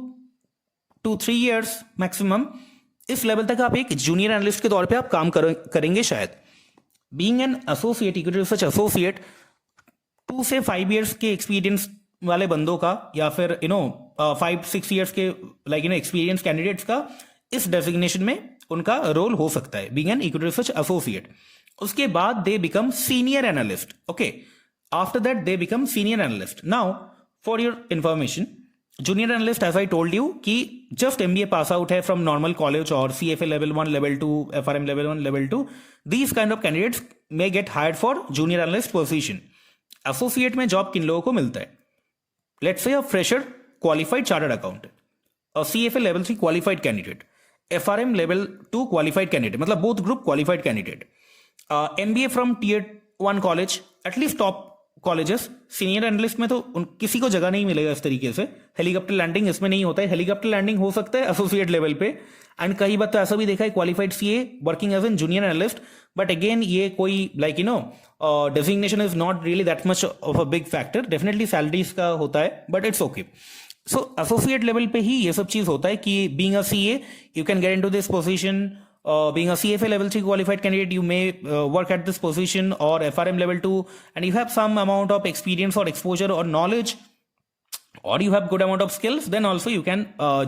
to 3 years मैक्सिमम इस लेवल तक आप एक जूनियर एनालिस्ट के तौर पे आप काम करेंगे शायद। Being an associate, equity research associate, 2 से 5 years के एक्सपीरियंस वाले बंदों का या फिर 5-6 years के लाइक एक्सपीरियंस कैंडिडेट्स का इस डेजिग्नेशन में उनका रोल हो सकता है, being an equity research associate. उसके बाद they become senior analyst, okay, after that they become senior analyst. Now for your information, junior analyst as I told you कि जस्ट एमबीए पास आउट है from normal college और CFA level 1, level 2, FRM level 1, level 2, these kind of candidates may get hired for junior analyst position. Associate में job किन लोगों को मिलता है? Let's say a fresher qualified chartered accountant, a CFA level 3 qualified candidate, FRM level 2 qualified candidate, मतलब both group qualified candidate, MBA from tier 1 college, at least top colleges. Senior analyst में तो किसी को जगह नहीं मिलेगा इस तरीके से, हेलीकॉप्टर लैंडिंग इसमें नहीं होता है, हेलीकॉप्टर लैंडिंग हो सकता है एसोसिएट लेवल पे, एंड कई बार तो ऐसा भी देखा है qualified CA working as an junior analyst, but again ये कोई like designation is not really that much of a big factor, definitely salaries का होता है but it's okay. So associate level पे ही ये सब चीज होता है कि being a CA you can get into this position, being a CFA level 3 qualified candidate you may work at this position, or FRM level 2 and you have some amount of experience or exposure or knowledge, or you have good amount of skills, then also you can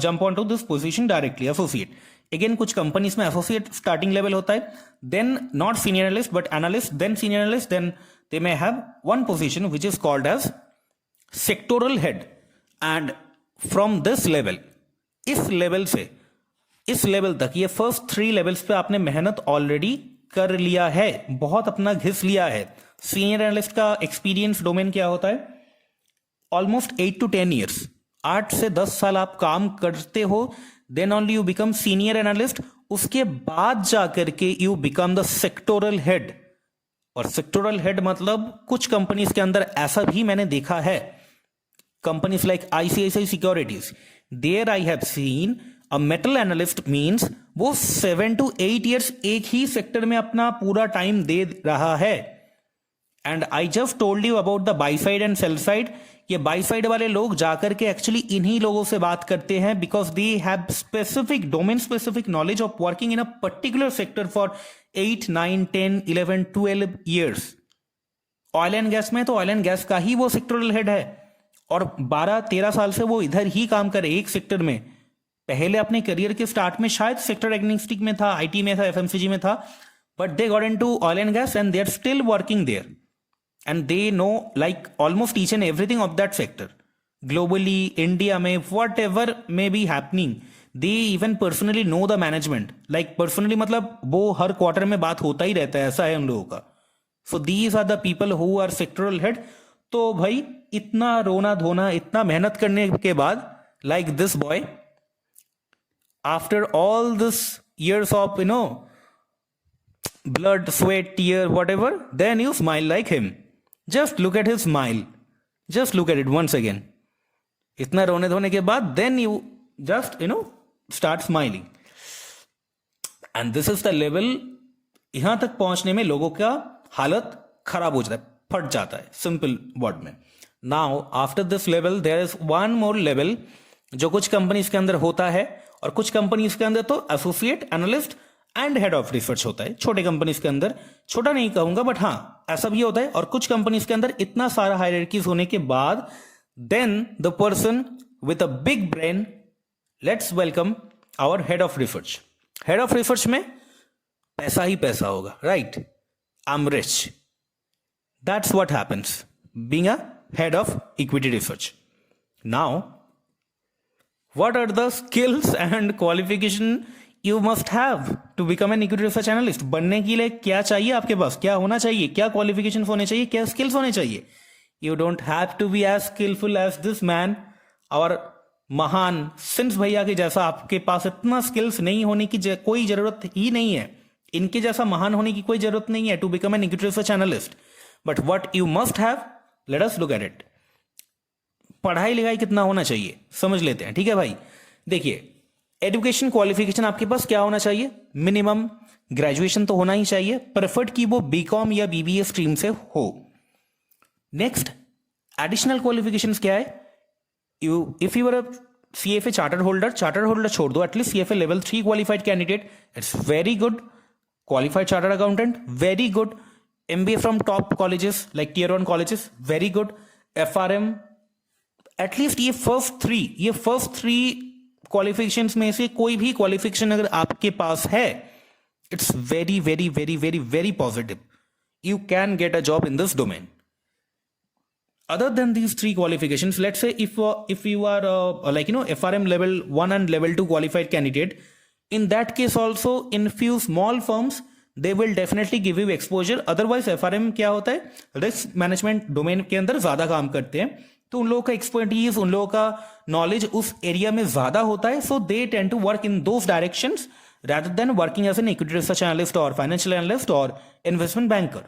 jump onto this position directly, associate. Again कुछ companies में associate starting level होता है, then not senior analyst but analyst, then senior analyst, then they may have one position which is called as sectoral head, and from this level, इस level से इस level तक, ये first 3 levels पे आपने मेहनत ऑलरेडी कर लिया है, बहुत अपना घिस लिया है। सीनियर एनालिस्ट का एक्सपीरियंस डोमेन क्या होता है? ऑलमोस्ट 8 to 10 years, 8 से 10 साल आप काम करते हो, then only you become senior analyst. उसके बाद जाकर के you become the sectoral head, और सेक्टोरल हेड मतलब कुछ कंपनीज के अंदर ऐसा भी मैंने देखा है, companies like ICICI securities, there I have seen a metal analyst means वो 7 to 8 years एक ही सेक्टर में अपना पूरा टाइम दे रहा है। And I just told you about the buy side and sell side. ये बाई साइड वाले लोग जाकर के एक्चुअली इन्हीं लोगों से बात करते हैं, because they have specific domain specific knowledge of working in a particular sector for 8, 9, 10, 11, 12 years। Oil and gas में तो ऑयल एंड गैस का ही वो सेक्टरल हेड है, और 12-13 साल से वो इधर ही काम करे एक सेक्टर में। पहले अपने करियर के स्टार्ट में शायद सेक्टर एग्नोस्टिक में था, आईटी में था, एफएमसीजी में था, but they got into oil and gas and they are still working there, and they know like almost each and everything of that sector globally, India में, whatever may be happening. They even personally know the management, like personally मतलब वो हर quarter में बात होता ही रहता है, ऐसा है उन लोगों का। So these are the people who are sectoral head. तो भाई इतना रोना धोना, इतना मेहनत करने के बाद, like this boy, after all this years of blood, sweat, tear, whatever, then you smile like him. Just look at his smile, just look at it once again. इतना रोने धोने के बाद then you just start smiling, and this is the level। यहां तक पहुंचने में लोगों का हालत खराब हो जाता है, फट जाता है, सिंपल वर्ड में। Now after this level there is one more level जो कुछ कंपनीज के अंदर होता है, और कुछ कंपनीज के अंदर तो associate, analyst and head of research होता है। छोटे कंपनीज के अंदर, छोटा नहीं कहूंगा बट हाँ ऐसा भी होता है। और कुछ कंपनीज के अंदर इतना सारा हायरार्कीज होने के बाद then the person with a big brain, let's welcome our head of research. Head of research में पैसा ही पैसा होगा, right? I am rich, that's what happens being a head of equity research. Now what are the skills and qualification you must have to become an equity research analyst? बनने के लिए क्या चाहिए आपके पास, क्या होना चाहिए, क्या qualifications होने चाहिए, क्या skills होने चाहिए? You don't have to be as skillful as this man, और महान सिंस भैया के जैसा आपके पास इतना skills नहीं होने की कोई जरूरत ही नहीं है। इनके जैसा महान होने की कोई जरूरत नहीं है to become an equity research analyst, but what you must have, let us look at it. पढ़ाई लिखाई कितना होना चाहिए समझ लेते हैं, ठीक है भाई। देखिए, एजुकेशन क्वालिफिकेशन आपके पास क्या होना चाहिए, मिनिमम ग्रेजुएशन तो होना ही चाहिए, प्रेफर्ड की वो बीकॉम या बीबीए स्ट्रीम से हो। नेक्स्ट, एडिशनल क्वालिफिकेशंस क्या है, if you are a CFA charter holder छोड़ दो, at least CFA level 3 qualified candidate, it's very good. Qualified charter accountant, very good. MBA from top colleges like Tier 1 colleges, very good. FRM, at least ये first three qualifications में से कोई भी qualification अगर आपके पास है, it's very very very very very positive, you can get a job in this domain. Other than these three qualifications, let's say if you are FRM level 1 and level 2 qualified candidate, in that case also in few small firms they will definitely give you exposure. Otherwise FRM क्या होता है, risk management domain के अंदर ज्यादा काम करते हैं, तो उन लोगों का एक्सपर्टीज, उन लोगों का नॉलेज उस एरिया में ज्यादा होता है, so they tend to work in those directions rather than working as an equity research analyst or financial analyst or investment banker.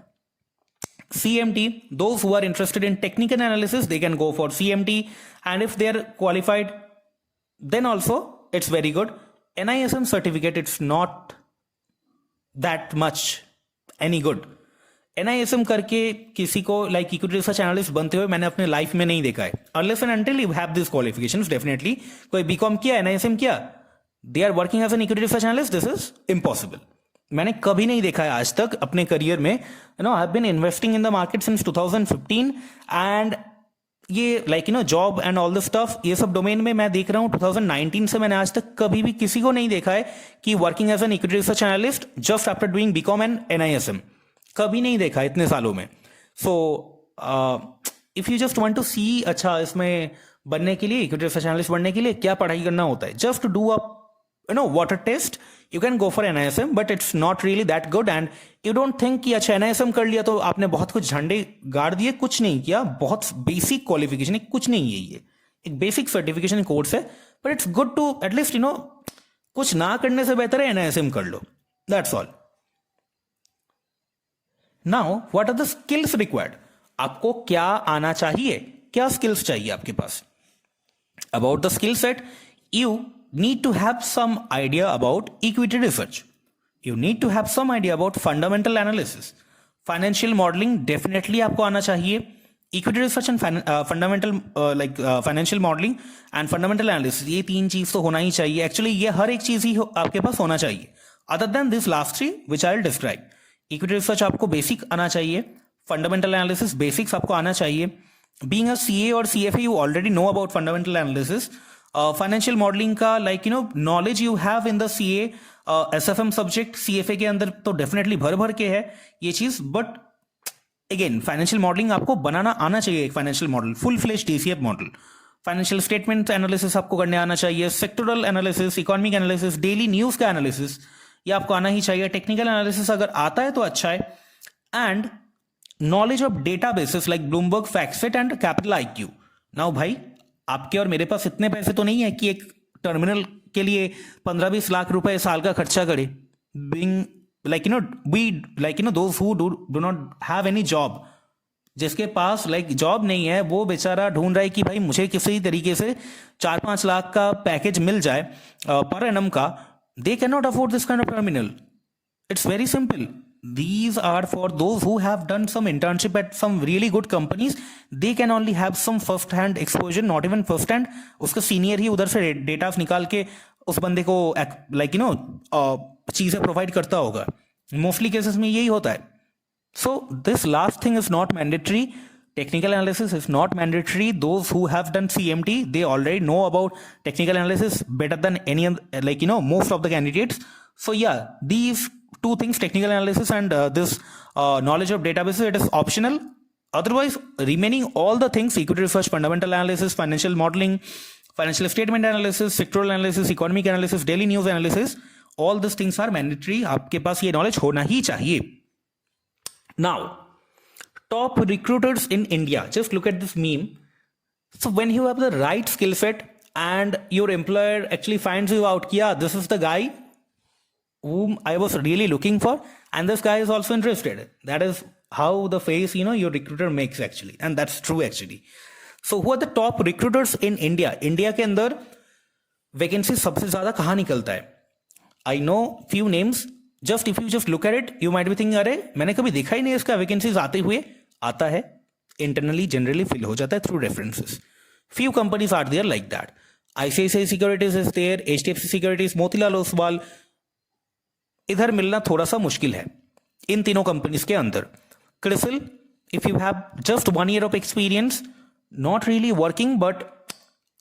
CMT, those who are interested in technical analysis, they can go for CMT, and if they are qualified, then also it's very good. NISM certificate, it's not that much any good. NISM करके किसी को like equity research analyst बनते हुए मैंने अपने life में नहीं देखा है, unless and until you have these qualifications. Definitely कोई BCom किया, NISM किया, they are working as an equity research analyst, this is impossible. मैंने कभी नहीं देखा है आज तक अपने करियर में, I have been investing in the market since 2015, and ये job and all the stuff, ये सब डोमेन में मैं देख रहा हूँ 2019 से। मैंने आज तक कभी भी किसी को नहीं देखा है कि working as an equity research analyst just after doing BCom and NISM, कभी नहीं देखा इतने सालों में। So if you just want to see, अच्छा इसमें बनने के लिए, इक्विटी रिसर्च एनालिस्ट बनने के लिए क्या पढ़ाई करना होता है, just do a water test, you can go for NISM, but it's not really that good, and you don't think कि अच्छा NISM कर लिया तो आपने बहुत कुछ झंडे गाड़ दिए, कुछ नहीं किया, बहुत बेसिक क्वालिफिकेशन है, कुछ नहीं है, ये एक बेसिक सर्टिफिकेशन कोर्स है, but it's good to at least कुछ ना करने से बेहतर है NISM कर लो, that's all. Now what are the skills required, आपको क्या आना चाहिए, क्या स्किल्स चाहिए आपके पास। About the skill set, you need to have some idea about equity research. You need to have some idea about fundamental analysis. Financial modeling definitely आपको आना चाहिए. Equity research and fundamental financial modeling and fundamental analysis, ये तीन चीज तो होना ही चाहिए. Actually ये हर एक चीज ही आपके पास होना चाहिए. Other than this last three which I will describe. Equity research आपको basic आना चाहिए. Fundamental analysis basics आपको आना चाहिए. Being a CA or CFA, you already know about fundamental analysis. Financial modelling का knowledge you have in the CA SFM सब्जेक्ट, CFA के अंदर तो डेफिनेटली भर भर के है ये चीज, बट अगेन फाइनेंशियल मॉडलिंग आपको बनाना आना चाहिए, एक financial model, full fledge DCF model. Financial statement analysis आपको करने आना चाहिए, sectoral analysis, economic analysis, daily news का एनालिसिस, ये आपको आना ही चाहिए। टेक्निकल एनालिसिस अगर आता है तो अच्छा है, and knowledge of data basis like Bloomberg, FactSet and capital IQ। Now भाई, आपके और मेरे पास इतने पैसे तो नहीं है कि एक टर्मिनल के लिए 15-20 लाख रुपए साल का खर्चा करे। Being those who do not have any job, जिसके पास जॉब नहीं है, वो बेचारा ढूंढ रहा है कि भाई मुझे किसी तरीके से 4-5 लाख का पैकेज मिल जाए पर एनम का, they can not afford this kind of terminal. It's very simple. These are for those who have done some internship at some really good companies. They can only have some first hand exposure, not even first hand. उसका senior ही उधर से data निकाल के उस बंदे को चीजें provide करता होगा. मोस्टली केसेस में यही होता है. So this last thing is not mandatory. Technical analysis is not mandatory. Those who have done CMT, they already know about technical analysis better than any most of the candidates. So yeah, these two things, technical analysis and this knowledge of databases, it is optional. Otherwise, remaining all the things, equity research, fundamental analysis, financial modeling, financial statement analysis, sectoral analysis, economic analysis, daily news analysis, all these things are mandatory. आपके पास ये knowledge होना ही चाहिए. Now, top recruiters in India, just look at this meme. So when you have the right skill set and your employer actually finds you out, yeah, this is the guy, whom I was really looking for, and this guy is also interested. That is how the face, your recruiter makes actually, and that's true actually. So who are the top recruiters in India? India के अंदर vacancy सबसे ज्यादा कहाँ निकलता है? I know few names. Just if you just look at it you might be thinking, अरे मैंने कभी देखा ही नहीं इसका वैकेंसीज आते हुए. आता है, इंटरनली जनरली फिल हो जाता है through references. Few companies are there like that. ICICI securities is there, HDFC securities, Motilal Oswal. इधर मिलना थोड़ा सा मुश्किल है इन तीनों कंपनीज के अंदर. CRISIL, if you have just 1 year of experience, not really working, but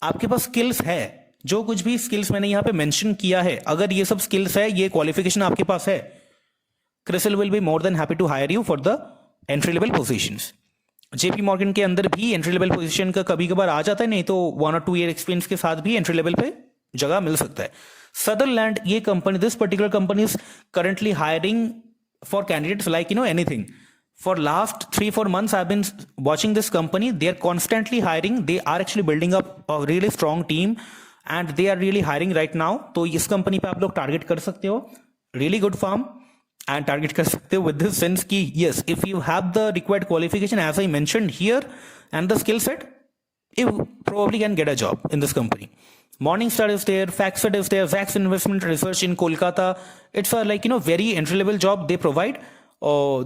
आपके पास स्किल्स है. जो कुछ भी स्किल्स मैंने यहां पे मेंशन किया है, अगर ये सब स्किल्स है, ये क्वालिफिकेशन आपके पास है, CRISIL will be more than happy to hire you for the entry level positions. JP Morgan के अंदर भी एंट्री लेवल पोजीशन का कभी कभार आ जाता है, नहीं तो 1 or 2 year एक्सपीरियंस के साथ भी एंट्री लेवल पे जगह मिल सकता है. सदरलैंड, ये company, this particular company is currently hiring for candidates like anything. For last 3-4 months I've been watching this company. They are constantly hiring. They are actually building up a really strong team and they are really hiring right now. तो इस company पे आप लोग target कर सकते हो. really good firm and target कर सकते हो with this sense कि yes, if you have the required qualification as I mentioned here and the skill set, you probably can get a job in this company. Morningstar is there, FactSet is there, Zacks Investment Research in Kolkata. It's a very entry level job they provide.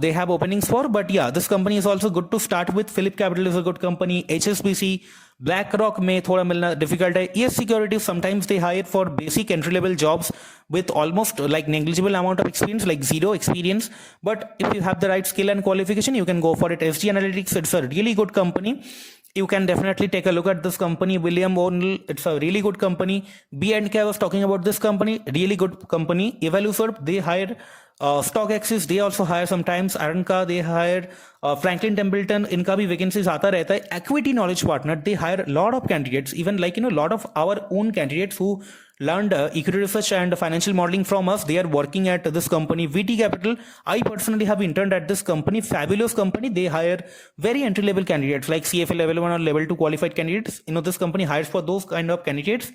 They have openings for, but yeah, this company is also good to start with. Phillip Capital is a good company. HSBC, BlackRock में थोड़ा मिलना difficult है. Yes Securities, sometimes they hire for basic entry level jobs with almost like negligible amount of experience, like 0 experience. But if you have the right skill and qualification, you can go for it. SG Analytics, it's a really good company. You can definitely take a look at this company. William O'Neill, it's a really good company. B&K, I was talking about this company, really good company. Evaluator, they hire. StockX, they also hire sometimes. Aranka, they hire. Franklin Templeton, इनका भी vacancies आता रहता है. Equity Knowledge Partner, they hire a lot of candidates, even lot of our own candidates who learned equity research and financial modeling from us. They are working at this company. VT Capital, I personally have interned at this company. Fabulous company. They hire very entry level candidates like CFA level 1 or level 2 qualified candidates. This company hires for those kind of candidates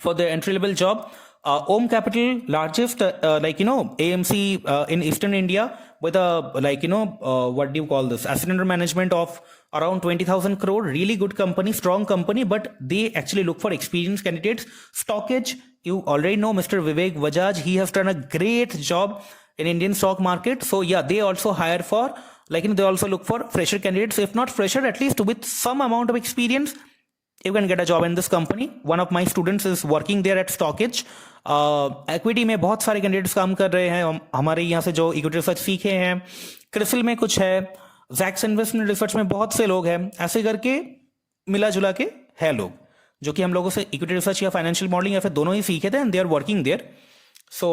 for the entry level job. Om Capital, largest AMC in Eastern India with a what do you call this, asset under management of around 20,000 crore. Really good company, strong company, but they actually look for experienced candidates. Stockage, you already know Mr. Vivek Bajaj. He has done a great job in Indian stock market. So yeah, they also hire for they also look for fresher candidates. If not fresher, at least with some amount of experience, you can get a job in this company. One of my students is working there at Stockage. Equity में बहुत सारे candidates काम कर रहे हैं हमारे यहाँ से जो इक्विटी रिसर्च सीखे हैं. क्रिसिल में कुछ है, जैक्स इन्वेस्टमेंट रिसर्च में बहुत से लोग हैं. ऐसे करके मिला जुला के है लोग जो कि हम लोगों से इक्विटी रिसर्च या फाइनेंशियल मॉडलिंग या फिर दोनों ही सीखे थे, and they are working there. So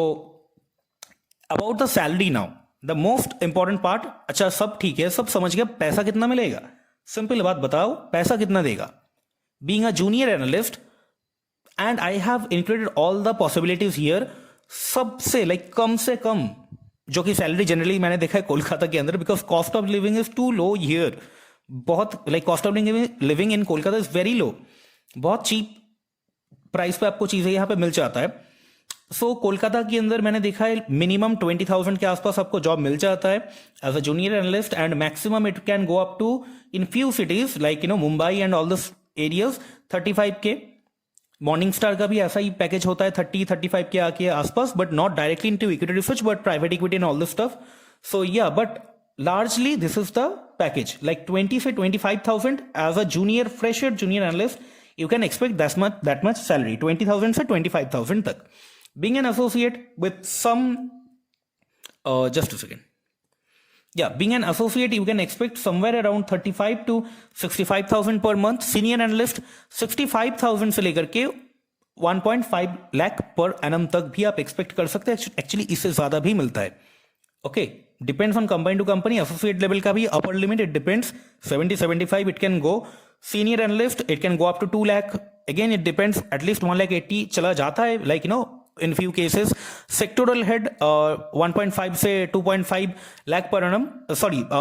about the salary now, the most important part. अच्छा सब ठीक है, सब समझ गया, पैसा कितना मिलेगा? सिंपल बात बताओ, पैसा कितना देगा? Being a junior analyst, and I have included all the possibilities here. सबसे कम से कम जो कि सैलरी जनरली मैंने देखा है कोलकाता के अंदर, because cost of living is too low here. बहुत cost of living in Kolkata is very low. बहुत चीप प्राइस पे आपको चीजें यहाँ पे मिल जाता है. सो कोलकाता के अंदर मैंने देखा है मिनिमम 20,000 के आसपास आपको जॉब मिल जाता है as a junior analyst, and maximum it can go up to in few cities Mumbai and all this areas 35 K. Morning star का भी ऐसा ही पैकेज होता है 30-35 के आके आसपास, but not directly into equity research but private equity and all this stuff. So yeah, but largely this is the package, like 20 से 25,000 as a junior fresher junior analyst. You can expect that much salary, 20,000 से 25,000 तक. Being an associate with some just a second. Yeah, being an associate, you can expect somewhere around 35 to 65,000 per month. Senior analyst 65,000 से लेकर के 1.5 lakh per annum तक भी आप expect कर सकते हैं. एक्चुअली इससे ज्यादा भी मिलता है. Okay, depends on company to company. Associate level का भी upper limit it depends, 70-75 it can go. Senior analyst it can go up to 2 lakh. Again it depends, at least 1,80,000 चला जाता है, in few cases. Sectoral head 1.5 से 2.5 lakh per annum,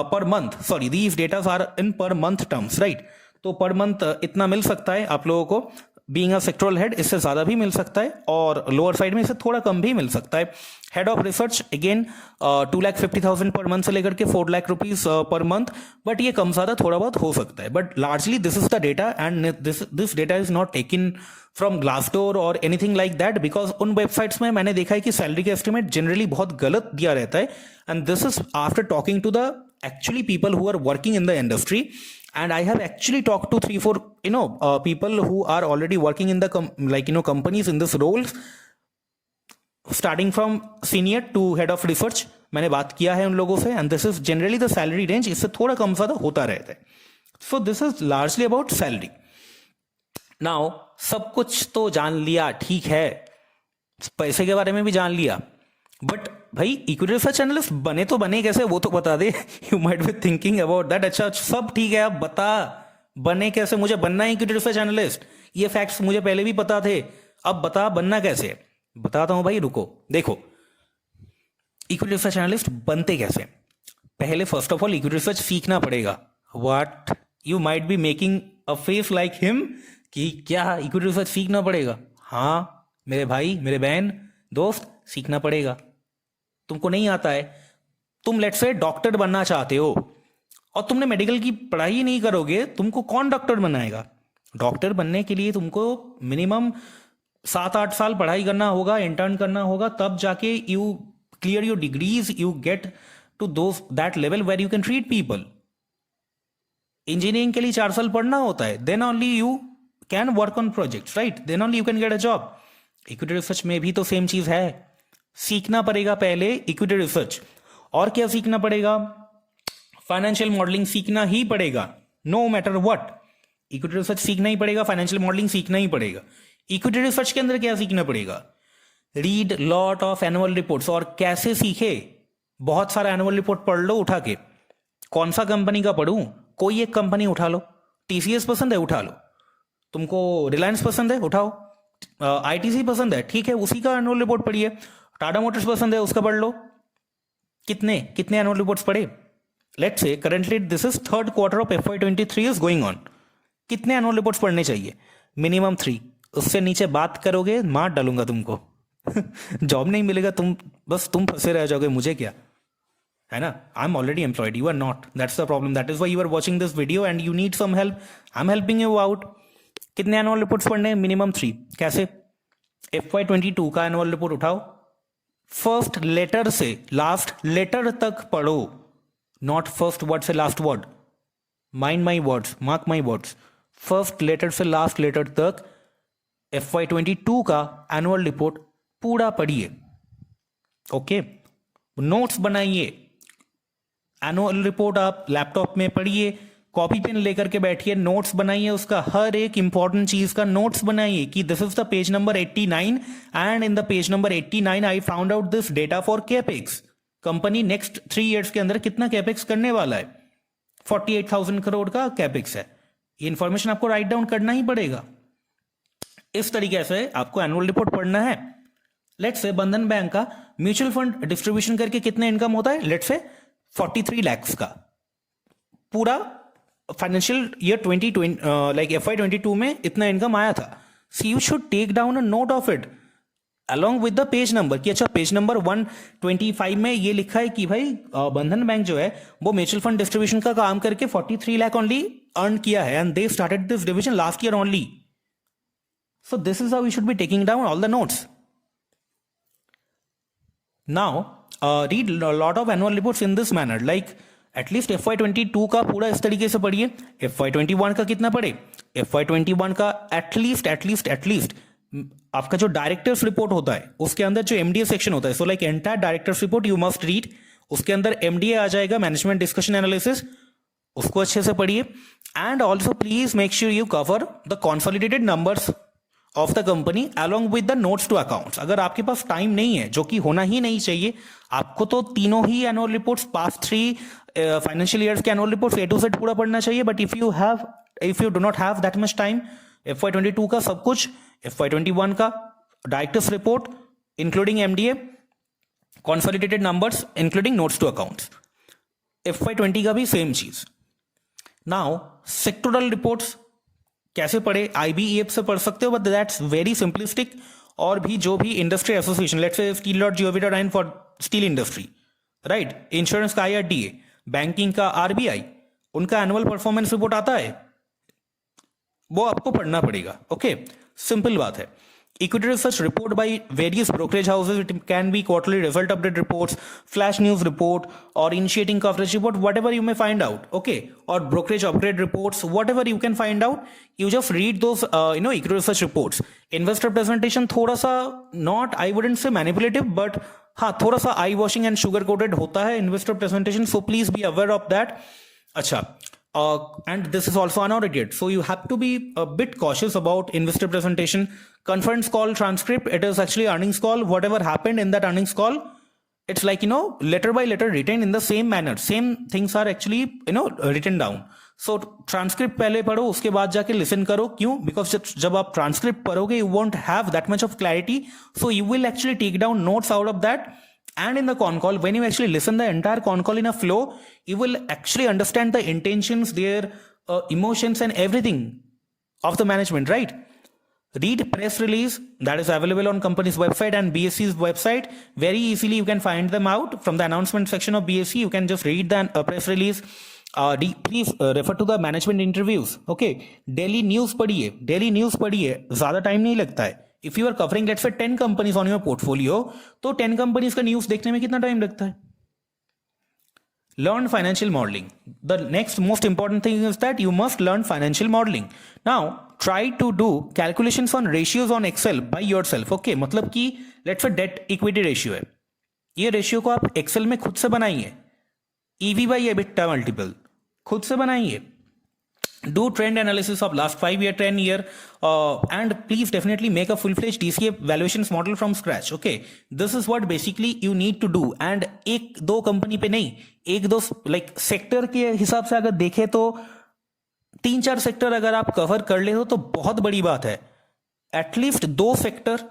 per month. These data are in per month terms, right? तो per month इतना मिल सकता है आप लोगों को. बीइंग अ सेक्टोरल हेड इससे ज़्यादा भी मिल सकता है और लोअर साइड में इससे थोड़ा कम भी मिल सकता है. Head of research again 2,50,000 per month से लेकर के 4 lakh rupees per month, but ये कम ज़्यादा थोड़ा बहुत हो सकता है. But largely this is the data and this data is not taken from Glassdoor और एनीथिंग लाइक दैट, बिकॉज उन वेबसाइट्स में मैंने देखा है कि सैलरी का एस्टिमेट जनरली बहुत गलत दिया रहता है. And this is after talking to the actually people who are working in the industry, and I have actually talked to 3-4 people who are already working in the companies in this roles, starting from senior to head of research. मैंने बात किया है उन लोगों से, and this is generally the salary range, इससे थोड़ा कम ज़्यादा होता रहता है. So this is largely about salary. Now सब कुछ तो जान लिया, ठीक है, पैसे के बारे में भी जान लिया, बट भाई इक्विटी रिसर्च एनालिस्ट बने तो बने कैसे वो तो बता दे. You might be thinking about that. अच्छा सब ठीक है, अब बता बने कैसे. मुझे बनना है इक्विटी रिसर्च एनालिस्ट, ये फैक्ट्स मुझे पहले भी पता थे, अब बता बनना कैसे. बताता हूं भाई, रुको. देखो इक्विटी रिसर्च एनालिस्ट बनते कैसे. पहले first of all equity research सीखना पड़ेगा. What, you might be making a face like him कि क्या इक्विटी रिसर्च सीखना पड़ेगा. हाँ मेरे भाई, मेरे बहन, दोस्त, सीखना पड़ेगा. तुमको नहीं आता है, तुम लेट्स से डॉक्टर बनना चाहते हो और तुमने मेडिकल की पढ़ाई नहीं करोगे, तुमको कौन डॉक्टर बनाएगा. डॉक्टर बनने के लिए तुमको मिनिमम 7-8 साल पढ़ाई करना होगा, इंटर्न करना होगा, तब जाके you clear your degrees, you get to that level where you can treat people. Engineering के लिए 4 साल पढ़ना होता है, then only you can work on projects, right, then only you can get a job. Equity research में भी तो same चीज है. सीखना पड़ेगा पहले इक्विटी रिसर्च. और क्या सीखना पड़ेगा, फाइनेंशियल मॉडलिंग सीखना ही पड़ेगा, no matter what. Equity research सीखना ही पड़ेगा, फाइनेंशियल मॉडलिंग सीखना ही पड़ेगा. इक्विटी रिसर्च के अंदर क्या सीखना पड़ेगा, read lot of annual reports. और कैसे सीखे, बहुत सारा एनुअल रिपोर्ट पढ़ लो उठा के. कौन सा कंपनी का पढ़ूं, कोई एक कंपनी उठा लो. टीसीएस पसंद है, उठा लो. तुमको रिलायंस पसंद है, उठाओ. आईटीसी पसंद है, ठीक है, उसी का एनुअल रिपोर्ट पढ़िए. टाटा मोटर्स पसंद है, उसका पढ़ लो. कितने एनुअल रिपोर्ट्स पढ़े. Let's say currently this is 3rd quarter of FY23 is going on. कितने एनुअल रिपोर्ट्स पढ़ने चाहिए, मिनिमम 3. उससे नीचे बात करोगे मार डालूंगा तुमको. जॉब नहीं मिलेगा, तुम फंसे रह जाओगे, मुझे क्या है ना. I am already employed, you are not. That's the problem. That is why you are watching this video and you need some help. I am helping you out. कितने एनुअल रिपोर्ट्स पढ़ने हैं, मिनिमम 3. कैसे, FY22 का annual report उठाओ, first letter से last letter तक पढ़ो, not first word से last word. Mind my words, mark my words. First letter से लास्ट लेटर तक FY22 का एनुअल रिपोर्ट पूरा पढ़िए. ओके, नोट्स बनाइए. एनुअल रिपोर्ट आप लैपटॉप में पढ़िए, कॉपी पेन लेकर के बैठिए, नोट्स बनाइए. उसका हर एक इंपॉर्टेंट चीज का नोट्स बनाइए कि this is the page number 89 and in the page number 89 I found out this data for capex. Company next 3 years के अंदर कितना कैपेक्स करने वाला है, 48,000 करोड़ का कैपेक्स है. ये इंफॉर्मेशन आपको राइट डाउन करना ही पड़ेगा. इस तरीके से आपको एनुअल रिपोर्ट पढ़ना है. लेट्स से बंधन बैंक का म्यूचुअल फंड डिस्ट्रीब्यूशन करके कितने इनकम होता है, लेट्स से 43 lakhs का. पूरा फाइनेंशियल ईयर 2020 लाइक FY22 में इतना इनकम आया था. See you should take down a note of it along with the page number कि अच्छा पेज नंबर 125 में ये लिखा है कि भाई बंधन बैंक जो है वो म्यूचुअल फंड डिस्ट्रीब्यूशन का काम करके 43 लाख ओनली अर्न किया है and they started this division last year only. So this is how we should be taking down all the notes. Now read lot of annual reports in this manner, like at least FY22 का पूरा इस तरीके से पढ़िए. FY21 का कितना पढ़े, FY21 का एटलीस्ट आपका जो डायरेक्टर्स रिपोर्ट होता है उसके अंदर जो MDA सेक्शन होता है, so like entire directors report you must read. उसके अंदर MDA आ जाएगा, मैनेजमेंट डिस्कशन एनालिसिस, उसको अच्छे से पढ़िए. And also please make sure you cover the consolidated numbers of the company along with the notes to accounts. अगर आपके पास time नहीं है, जो कि होना ही नहीं चाहिए, आपको तो तीनों ही annual reports, past 3 financial years के annual reports A to Z पूरा पढ़ना चाहिए. But if you do not have that much time, FY22 का सब कुछ, FY21 का directors report including MDA, consolidated numbers including notes to accounts. FY20 का भी सेम चीज. नाउ सेक्टोरल रिपोर्ट्स कैसे पढ़े, IBEF से पढ़ सकते हो, बट दैट्स वेरी सिंपलिस्टिक। और भी जो भी industry association, let's say steel.gov.in for steel industry, right, insurance का IRDA, बैंकिंग का RBI, उनका एनुअल परफॉर्मेंस रिपोर्ट आता है, वो आपको पढ़ना पड़ेगा। ओके, सिंपल बात है। Equity research report by various brokerage houses. It can be quarterly result update reports, flash news report, or initiating coverage report, whatever you may find out. Okay, or brokerage upgrade reports, whatever you can find out. You just read those, equity research reports. Investor presentation थोड़ा सा not, I wouldn't say manipulative, but हाँ थोड़ा सा eye washing and sugar coated होता है investor presentation. So please be aware of that. अच्छा. And this is also unaudited, so you have to be a bit cautious about investor presentation. Conference call transcript, it is actually earnings call. Whatever happened in that earnings call, it's like letter by letter written in the same manner. Same things are actually written down. So transcript पहले पढ़ो, उसके बाद जाके listen करो. क्यों? Because जब आप transcript पढ़ोगे, you won't have that much of clarity, so you will actually take down notes out of that. And in the con call, when you actually listen the entire con call in a flow, you will actually understand the intentions, their emotions and everything of the management, right? Read press release that is available on company's website and BSE's website. Very easily you can find them out from the announcement section of BSE. You can just read the press release. Please refer to the management interviews. Okay, daily news पढ़िए, daily news पढ़िए, ज़्यादा time नहीं लगता है. If you are covering let's say 10 companies on your portfolio, तो 10 companies का news देखने में कितना टाइम लगता है? Learn financial modeling. The next most important thing is that you must learn financial modeling. Now try to do calculations on ratios on Excel by yourself. Okay, मतलब कि let's say debt equity ratio है, ये ratio को आप Excel में खुद से बनाइए. EV by EBITDA multiple खुद से बनाइए. Do trend analysis of last 5 year, 10 year, and please definitely make a full-fledged DCF valuations model from scratch. Okay, this is what basically you need to do. And एक दो company पे नहीं, एक दो like sector के हिसाब से अगर देखें तो 3-4 सेक्टर अगर आप कवर कर ले हो तो बहुत बड़ी बात है. At least 2 sector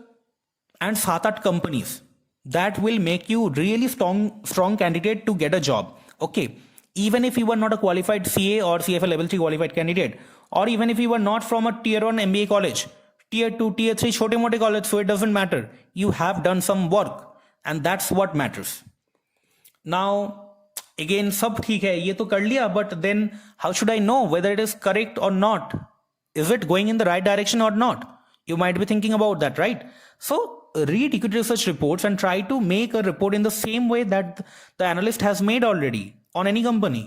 and 7-8 companies, that will make you really strong candidate to get a job. Okay, even if you are not a qualified CA or CFA level 3 qualified candidate, or even if you are not from a tier 1 MBA college, tier 2, tier 3 छोटे मोटे college, so it doesn't matter. You have done some work and that's what matters. Now again सब ठीक है, ये तो कर लिया, but then how should I know whether it is correct or not? Is it going in the right direction or not? You might be thinking about that, right? So read equity research reports and try to make a report in the same way that the analyst has made already on any company.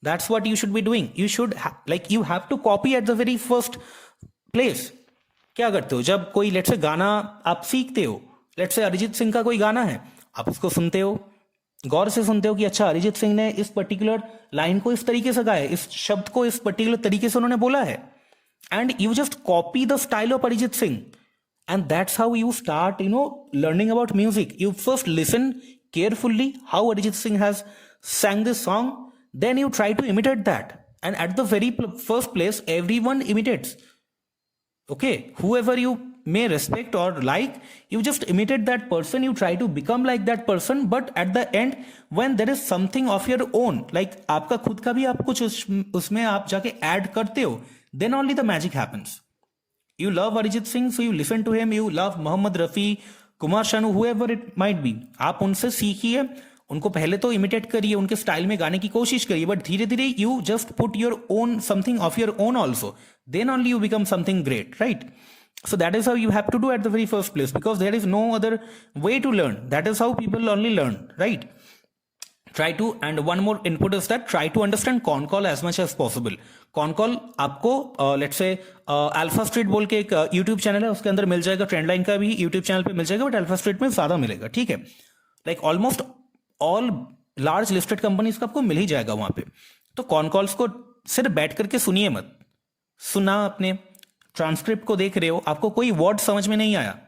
That's what you should be doing. You should you have to copy at the very first place. क्या करते हो जब कोई let's say गाना आप सीखते हो, let's say Arijit Singh का कोई गाना है, आप उसको सुनते हो, गौर से सुनते हो कि अच्छा अरिजीत सिंह ने इस पर्टिकुलर लाइन को इस तरीके से गाया, इस शब्द को इस पर्टिकुलर तरीके से उन्होंने बोला है, and you just copy the style of Arijit Singh, and that's how you start learning about music. You first listen carefully how Arijit Singh has sang this song, then you try to imitate that, and at the very first place everyone imitates. Okay, whoever you may respect or like, you just imitate that person, you try to become like that person, but at the end when there is something of your own, like आपका खुद का भी आप कुछ उसमें आप जाके add करते हो, then only the magic happens. You love Arijit Singh, so you listen to him. You love Mohammed Rafi, Kumar Sanu, whoever it might be. आप उनसे सीखिए, उनको पहले तो इमिटेट करिए, उनके स्टाइल में गाने की कोशिश करिए, बट धीरे धीरे you just put your own something of your own also, then only you become something great, right? So that is how you have to do at the very first place, because there is no other way to learn. That is how people only learn, right? Try to, and one more input is that try to understand con call as much as possible. Con call आपको let's say alpha street बोल के एक YouTube channel है, उसके अंदर मिल जाएगा, trend line का भी यूट्यूब चैनल पे मिल जाएगा, बट अल्फा स्ट्रीट में ज्यादा मिलेगा, ठीक है? Like almost all large listed companies का आपको मिल ही जाएगा वहां पे. तो कॉन कॉल्स को सिर्फ बैठ करके सुनिए मत, सुना अपने ट्रांसक्रिप्ट को देख रहे हो, आपको कोई वर्ड समझ में नहीं आया,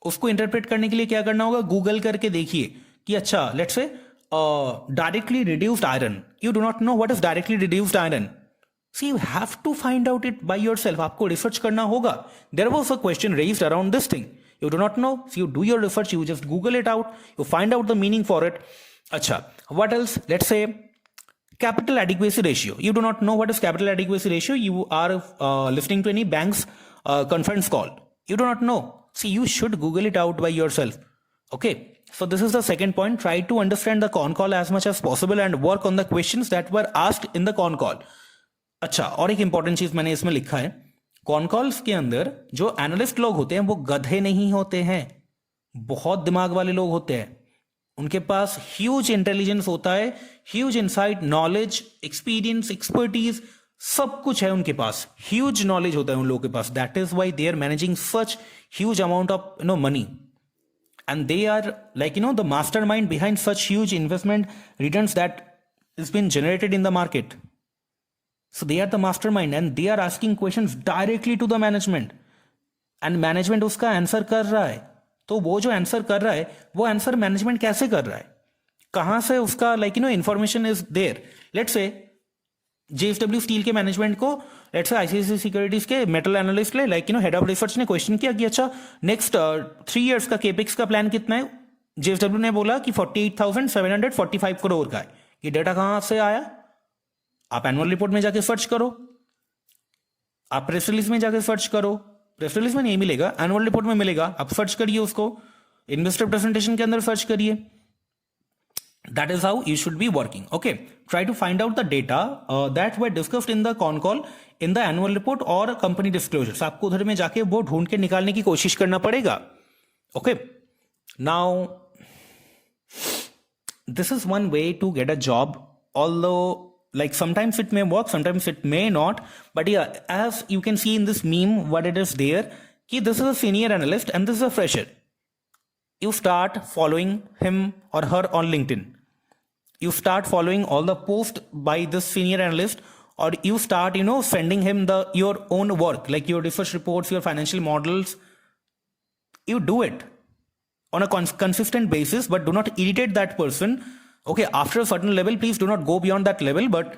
उसको इंटरप्रेट करने के लिए क्या करना होगा, गूगल करके देखिए कि अच्छा let's say directly reduced iron, you do not know what is directly reduced iron, see you have to find out it by yourself, आपको रिसर्च करना होगा. There was a question raised around this thing, you do not know, so you do your research, you just google it out, you find out the meaning for it. Acha, what else? Let's say Capital adequacy ratio. You do not know what is capital adequacy ratio. You are listening to any bank's conference call. You do not know. See, you should Google it out by yourself. Okay. So this is the second point. Try to understand the con call as much as possible and work on the questions that were asked in the con call. अच्छा, और एक important चीज मैंने इसमें लिखा है, con calls के अंदर जो एनालिस्ट लोग होते हैं वो गधे नहीं होते हैं, बहुत दिमाग वाले लोग होते हैं. उनके पास ह्यूज इंटेलिजेंस होता है, huge insight, knowledge, experience, expertise, सब कुछ है उनके पास. ह्यूज नॉलेज होता है उन लोगों के पास. That is why they are managing such huge amount of money, and they are like the mastermind behind such huge investment returns that has been generated in the market. So they are the mastermind and they are asking questions directly to the management, and management उसका answer कर रहा है. तो वो जो answer कर रहा है वो आंसर मैनेजमेंट कैसे कर रहा है, कहां से उसका information is there. Let's say JSW Steel के मैनेजमेंट को, लेट्स से आईसीआईसीआई सिक्योरिटीज के मेटल एनालिस्ट ले, हेड ऑफ रिसर्च ने क्वेश्चन किया कि अच्छा नेक्स्ट 3 इयर्स का केपेक्स का प्लान कितना है. जेएसडब्ल्यू ने बोला कि 48,745 करोड़ का है. ये डेटा कहां से आया? आप एनुअल रिपोर्ट में जाके सर्च करो, आप प्रेस रिलीज में जाके सर्च करो. प्रेस रिलीज में नहीं मिलेगा, एनुअल रिपोर्ट में मिलेगा. आप सर्च करिए उसको, इन्वेस्टर प्रेजेंटेशन के अंदर सर्च करिए. That is how you should be working. Okay, try to find out the data that were discussed in the con call, in the annual report or company disclosures. आपको उधर में जाके वो ढूंढ के निकालने की कोशिश करना पड़ेगा. Okay, now this is one way to get a job, although sometimes it may work, sometimes it may not. But yeah, as you can see in this meme, what it is there, कि this is a senior analyst and this is a fresher. You start following him or her on LinkedIn. You start following all the posts by this senior analyst, or you start, sending him your own work, like your research reports, your financial models. You do it on a consistent basis, but do not irritate that person. Okay, after a certain level, please do not go beyond that level, but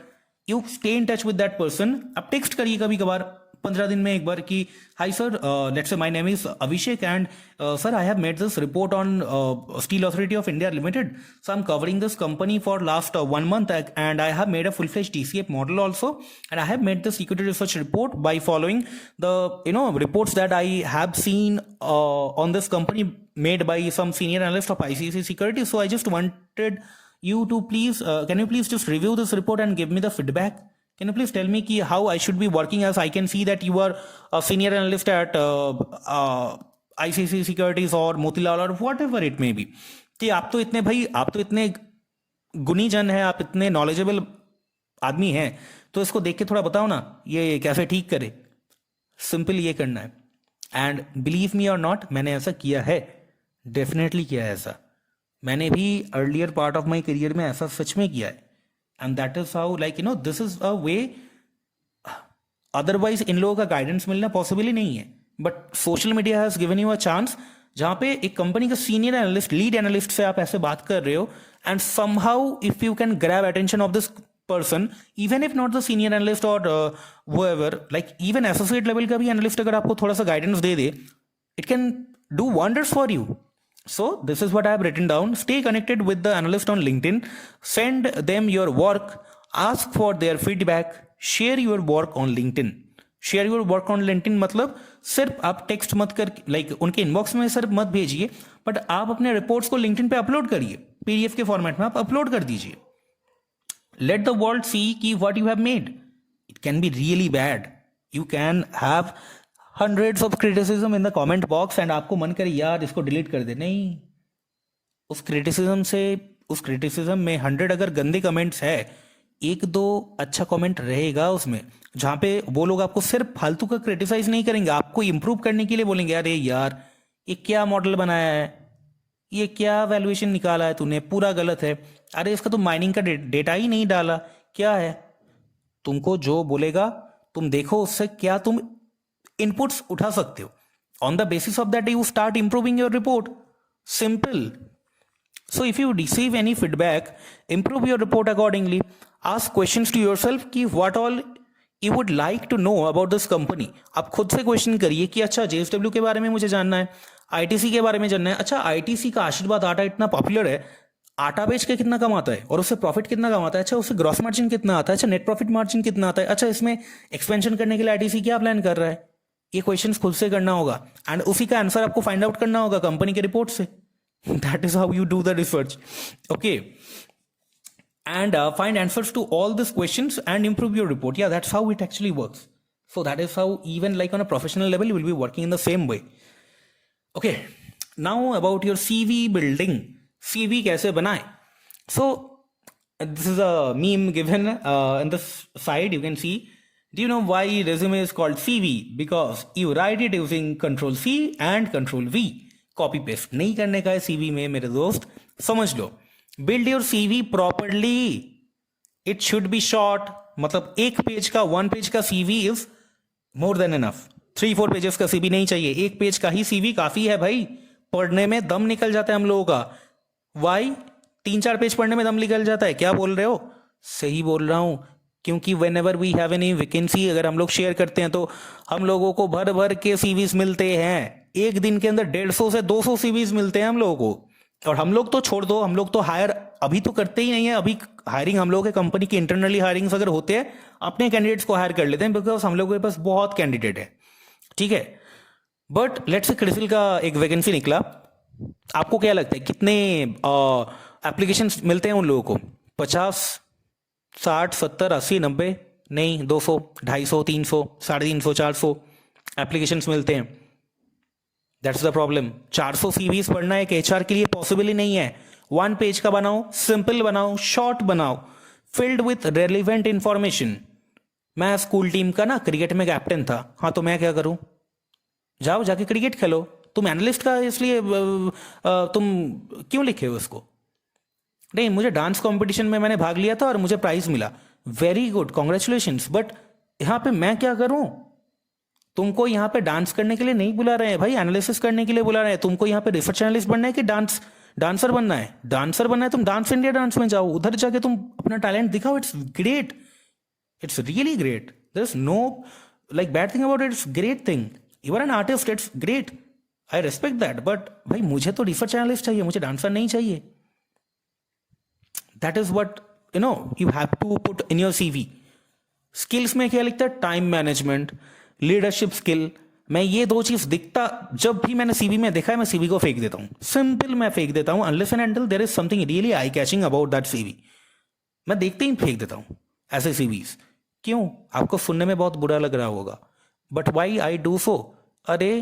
you stay in touch with that person. अब text करिए कभी कभार 15 दिन में एक बार कि hi sir, let's say my name is Abhishek and sir, I have made this report on Steel Authority of India Limited. So I'm covering this company for last 1 month and I have made a full-fledged DCF model also, and I have made this equity research report by following the reports that I have seen on this company made by some senior analyst of ICICI Securities. So I just wanted you to please, can you please just review this report and give me the feedback? Can you please tell me ki how I should be working, as I can see that you are a senior analyst at ICICI Securities or Motilal or whatever it may be. कि आप तो इतने गुनी जन है, आप इतने knowledgeable आदमी हैं, तो इसको देख के थोड़ा बताओ ना ये कैसे ठीक करे. सिंपल ये करना है. एंड बिलीव मी और नॉट, मैंने ऐसा किया है, डेफिनेटली किया है ऐसा. मैंने भी earlier part of my career में ऐसा सच में किया है. And that is how this is a way. Otherwise इन लोगों का गाइडेंस मिलना पॉसिबल ही नहीं है. But social media has given you a chance, जहां पे एक कंपनी का सीनियर एनालिस्ट, लीड एनालिस्ट से आप ऐसे बात कर रहे हो, and somehow if you can grab attention of this person, even if not the senior analyst or whoever, even associate level का भी analyst अगर आपको थोड़ा सा guidance they they, it can do wonders for you. So this is what I have written down. Stay connected with the analyst on LinkedIn. Send them your work. Ask for their feedback. Share your work on LinkedIn. Share your work on LinkedIn मतलब सिर्फ आप text मत कर, उनके inbox में सिर्फ मत भेजिए, बट आप अपने रिपोर्ट्स को LinkedIn पे अपलोड करिए. PDF के फॉर्मेट में आप अपलोड कर दीजिए. Let the world see कि what you have made. It can be really bad. You can have hundreds of criticism in the comment box and आपको मन करे यार इसको डिलीट कर दे. नहीं, उस क्रिटिसिज्म में 100 अगर गंदे कमेंट्स है, 1-2 अच्छा कमेंट रहेगा उसमें, जहाँ पे वो लोग आपको सिर्फ फालतू का क्रिटिसाइज नहीं करेंगे, आपको इंप्रूव करने के लिए बोलेंगे अरे यार ये क्या मॉडल बनाया है, ये क्या वैल्यूएशन निकाला है तूने, पूरा गलत है, अरे इसका तो माइनिंग का डेटा ही नहीं डाला, क्या है. तुमको जो बोलेगा तुम देखो उससे क्या तुम इनपुट्स उठा सकते हो. On the basis of that you start improving your report. Simple. So if you receive any feedback, improve your report accordingly. Ask questions to yourself कि what all you would like to know about this company. आप खुद से question करिए कि अच्छा JSW के बारे में मुझे जानना है, ITC के बारे में जानना है. अच्छा ITC का आशीर्वाद आटा इतना पॉपुलर है, आटा बेच के कितना कमाता है और उससे प्रॉफिट कितना कमाता है, अच्छा उससे ग्रॉस मार्जिन कितना आता है, अच्छा नेट प्रॉफिट मार्जिन कितना आता है, अच्छा इसमें एक्सपेंशन करने के लिए आईटीसी क्या प्लान कर रहा है, ये क्वेश्चंस खुद से करना होगा एंड उसी का आंसर आपको फाइंड आउट करना होगा कंपनी के रिपोर्ट से. That is how you do the research. Okay, and find answers to all these questions and improve your report. Yeah, that's how it actually works. So that is how, even like on a professional level, you will be working in the same way. Okay, now about your CV building. CV कैसे बनाए? So this is a meme given in this side. You can see. Do you know why resume is called CV? Because you write it using Control C and Control V. Copy paste नहीं करने का है CV में मेरे दोस्त, समझ लो. Build your CV properly. It should be short. मतलब एक पेज का, 1 पेज का CV is more than enough. 3-4 pages का CV नहीं चाहिए, एक पेज का ही CV काफी है भाई. पढ़ने में दम निकल जाता है हम लोगों का. वाई 3-4 पेज पढ़ने में दम निकल जाता है? क्या बोल रहे हो? सही बोल रहा हूं, क्योंकि whenever we have any vacancy, अगर हम लोग शेयर करते हैं तो हम लोगों को भर भर के सीवीज मिलते हैं. एक दिन के अंदर 150 से 200 सीवीज मिलते हैं हम लोगों को. और हम लोग तो छोड़ दो, हम लोग तो हायर अभी तो करते ही नहीं है. अभी हायरिंग हम लोगों के कंपनी की इंटरनली हायरिंग्स अगर होते हैं, अपने कैंडिडेट्स को हायर कर लेते हैं, बिकॉज हम लोगों के पास बहुत कैंडिडेट है. ठीक है, बट लेट्स से क्रिसिल का एक वैकेंसी निकला. आपको क्या लगता है कितने एप्लीकेशंस मिलते हैं उन लोगों को? 50, 60, 70, 80, 90? नहीं, 200, 250, 300, 350, 400 एप्लीकेशंस मिलते हैं. That's the problem. 400 सीवीज पढ़ना एक एचआर के लिए पॉसिबल ही नहीं है. 1 पेज का बनाओ, सिंपल बनाओ, शॉर्ट बनाओ, फिल्ड विथ रेलिवेंट इंफॉर्मेशन. मैं स्कूल टीम का ना क्रिकेट में कैप्टन था. हाँ, तो मैं क्या करूं? जाओ जाके क्रिकेट खेलो. तुम एनालिस्ट का इसलिए तुम क्यों लिखे हो उसको? नहीं, मुझे डांस कंपटीशन में मैंने भाग लिया था और मुझे प्राइज मिला. Very good, congratulations. बट यहाँ पे मैं क्या करूं? तुमको यहाँ पे डांस करने के लिए नहीं बुला रहे हैं भाई, एनालिसिस करने के लिए बुला रहे हैं. तुमको यहाँ पे रिसर्च एनालिस्ट बनना है कि डांसर बनना है? डांसर बनना है, तुम डांस इंडिया डांस में जाओ, उधर जाके तुम अपना टैलेंट दिखाओ. It's great, it's really great. There is no like bad thing about it. It's great thing. You are an artist, it's great, I respect that. But भाई मुझे तो रिसर्च एनालिस्ट चाहिए, मुझे डांसर नहीं चाहिए. That is what you have to put in your CV. Skills में क्या लिखता है? Time management, leadership skill. मैं ये 2 चीज दिखता, जब भी मैंने सीवी में देखा है, मैं सीवी को फेंक देता हूं. सिंपल, मैं फेंक देता हूं unless and until there is something really eye catching about that CV. मैं देखते ही फेंक देता हूं ऐसे सीवीज. क्यों? आपको सुनने में बहुत बुरा लग रहा होगा, but why I do so? अरे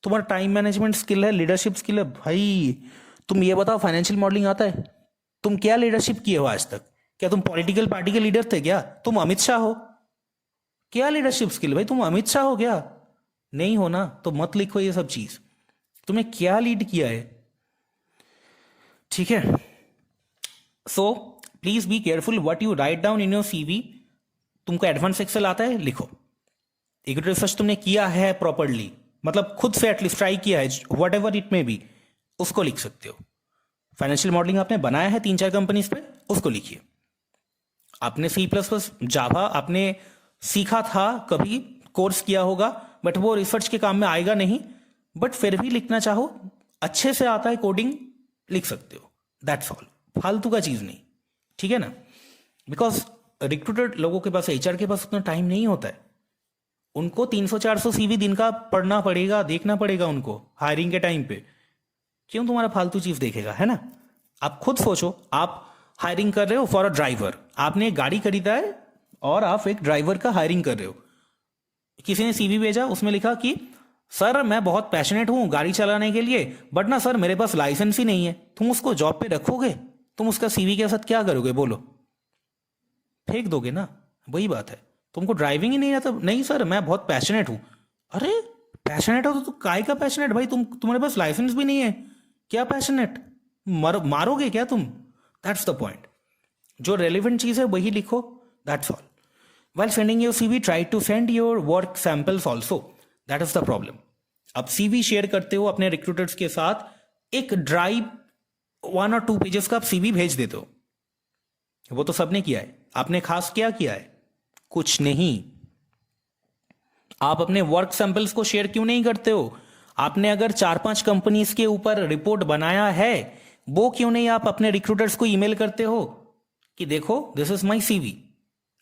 तुम्हारा टाइम मैनेजमेंट स्किल है, लीडरशिप स्किल है भाई. तुम ये बताओ, फाइनेंशियल मॉडलिंग आता है? तुम क्या लीडरशिप किए हो आज तक? क्या तुम पॉलिटिकल पार्टी के लीडर थे क्या? तुम अमित शाह हो? क्या लीडरशिप स्किल भाई? तुम अमित शाह हो क्या? नहीं हो ना, तो मत लिखो ये सब चीज. तुमने क्या लीड किया है? ठीक है, सो please be careful what you write down in your CV. तुमको एडवांस एक्सेल आता है? लिखो. इक्विटी रिसर्च तुमने किया है प्रॉपरली, मतलब खुद से एटलीस्ट ट्राई किया है, what ever it may be, उसको लिख सकते हो. फाइनेंशियल मॉडलिंग आपने बनाया है 3-4 कंपनीज पे, उसको लिखिए. आपने C++, जावा आपने सीखा था, कभी कोर्स किया होगा, बट वो रिसर्च के काम में आएगा नहीं. बट फिर भी लिखना चाहो, अच्छे से आता है कोडिंग, लिख सकते हो. That's all. फालतू का चीज नहीं. ठीक है ना? बिकॉज रिक्रूटेड लोगों के पास, एचआर के पास उतना टाइम नहीं होता है. उनको 300-400 सीवी दिन का पढ़ना पड़ेगा, देखना पड़ेगा उनको हायरिंग के टाइम पे. क्यों तुम्हारा फालतू चीज देखेगा, है ना? आप खुद सोचो, आप हायरिंग कर रहे हो फॉर अ ड्राइवर. आपने एक गाड़ी खरीदा है और आप एक ड्राइवर का हायरिंग कर रहे हो. किसी ने सीवी भेजा, उसमें लिखा कि सर मैं बहुत पैशनेट हूं गाड़ी चलाने के लिए, बट ना सर मेरे पास लाइसेंस ही नहीं है. तुम उसको जॉब पे रखोगे? तुम उसका सीवी के साथ क्या करोगे? बोलो. फेंक दोगे ना. वही बात है. तुमको ड्राइविंग ही नहीं आता? नहीं सर मैं बहुत पैशनेट हूं. अरे पैशनेट हो तो काय का पैशनेट भाई? तुम्हारे पास लाइसेंस भी नहीं है, क्या पैशनेट? मारोगे क्या तुम? That's the point. जो रेलिवेंट चीज है वही लिखो. That's all. While sending your CV, try to send your work samples also. That is the problem. अब CV शेयर करते हो अपने रिक्रूटर्स के साथ, एक ड्राइव 1 और 2 पेजेस का आप CV भेज देते हो. वो तो सबने किया है. आपने खास क्या किया है? कुछ नहीं. आप अपने वर्क सैंपल्स को शेयर क्यों नहीं करते हो? आपने अगर 4-5 कंपनीज के ऊपर रिपोर्ट बनाया है, वो क्यों नहीं आप अपने रिक्रूटर्स को ईमेल करते हो कि देखो this is my CV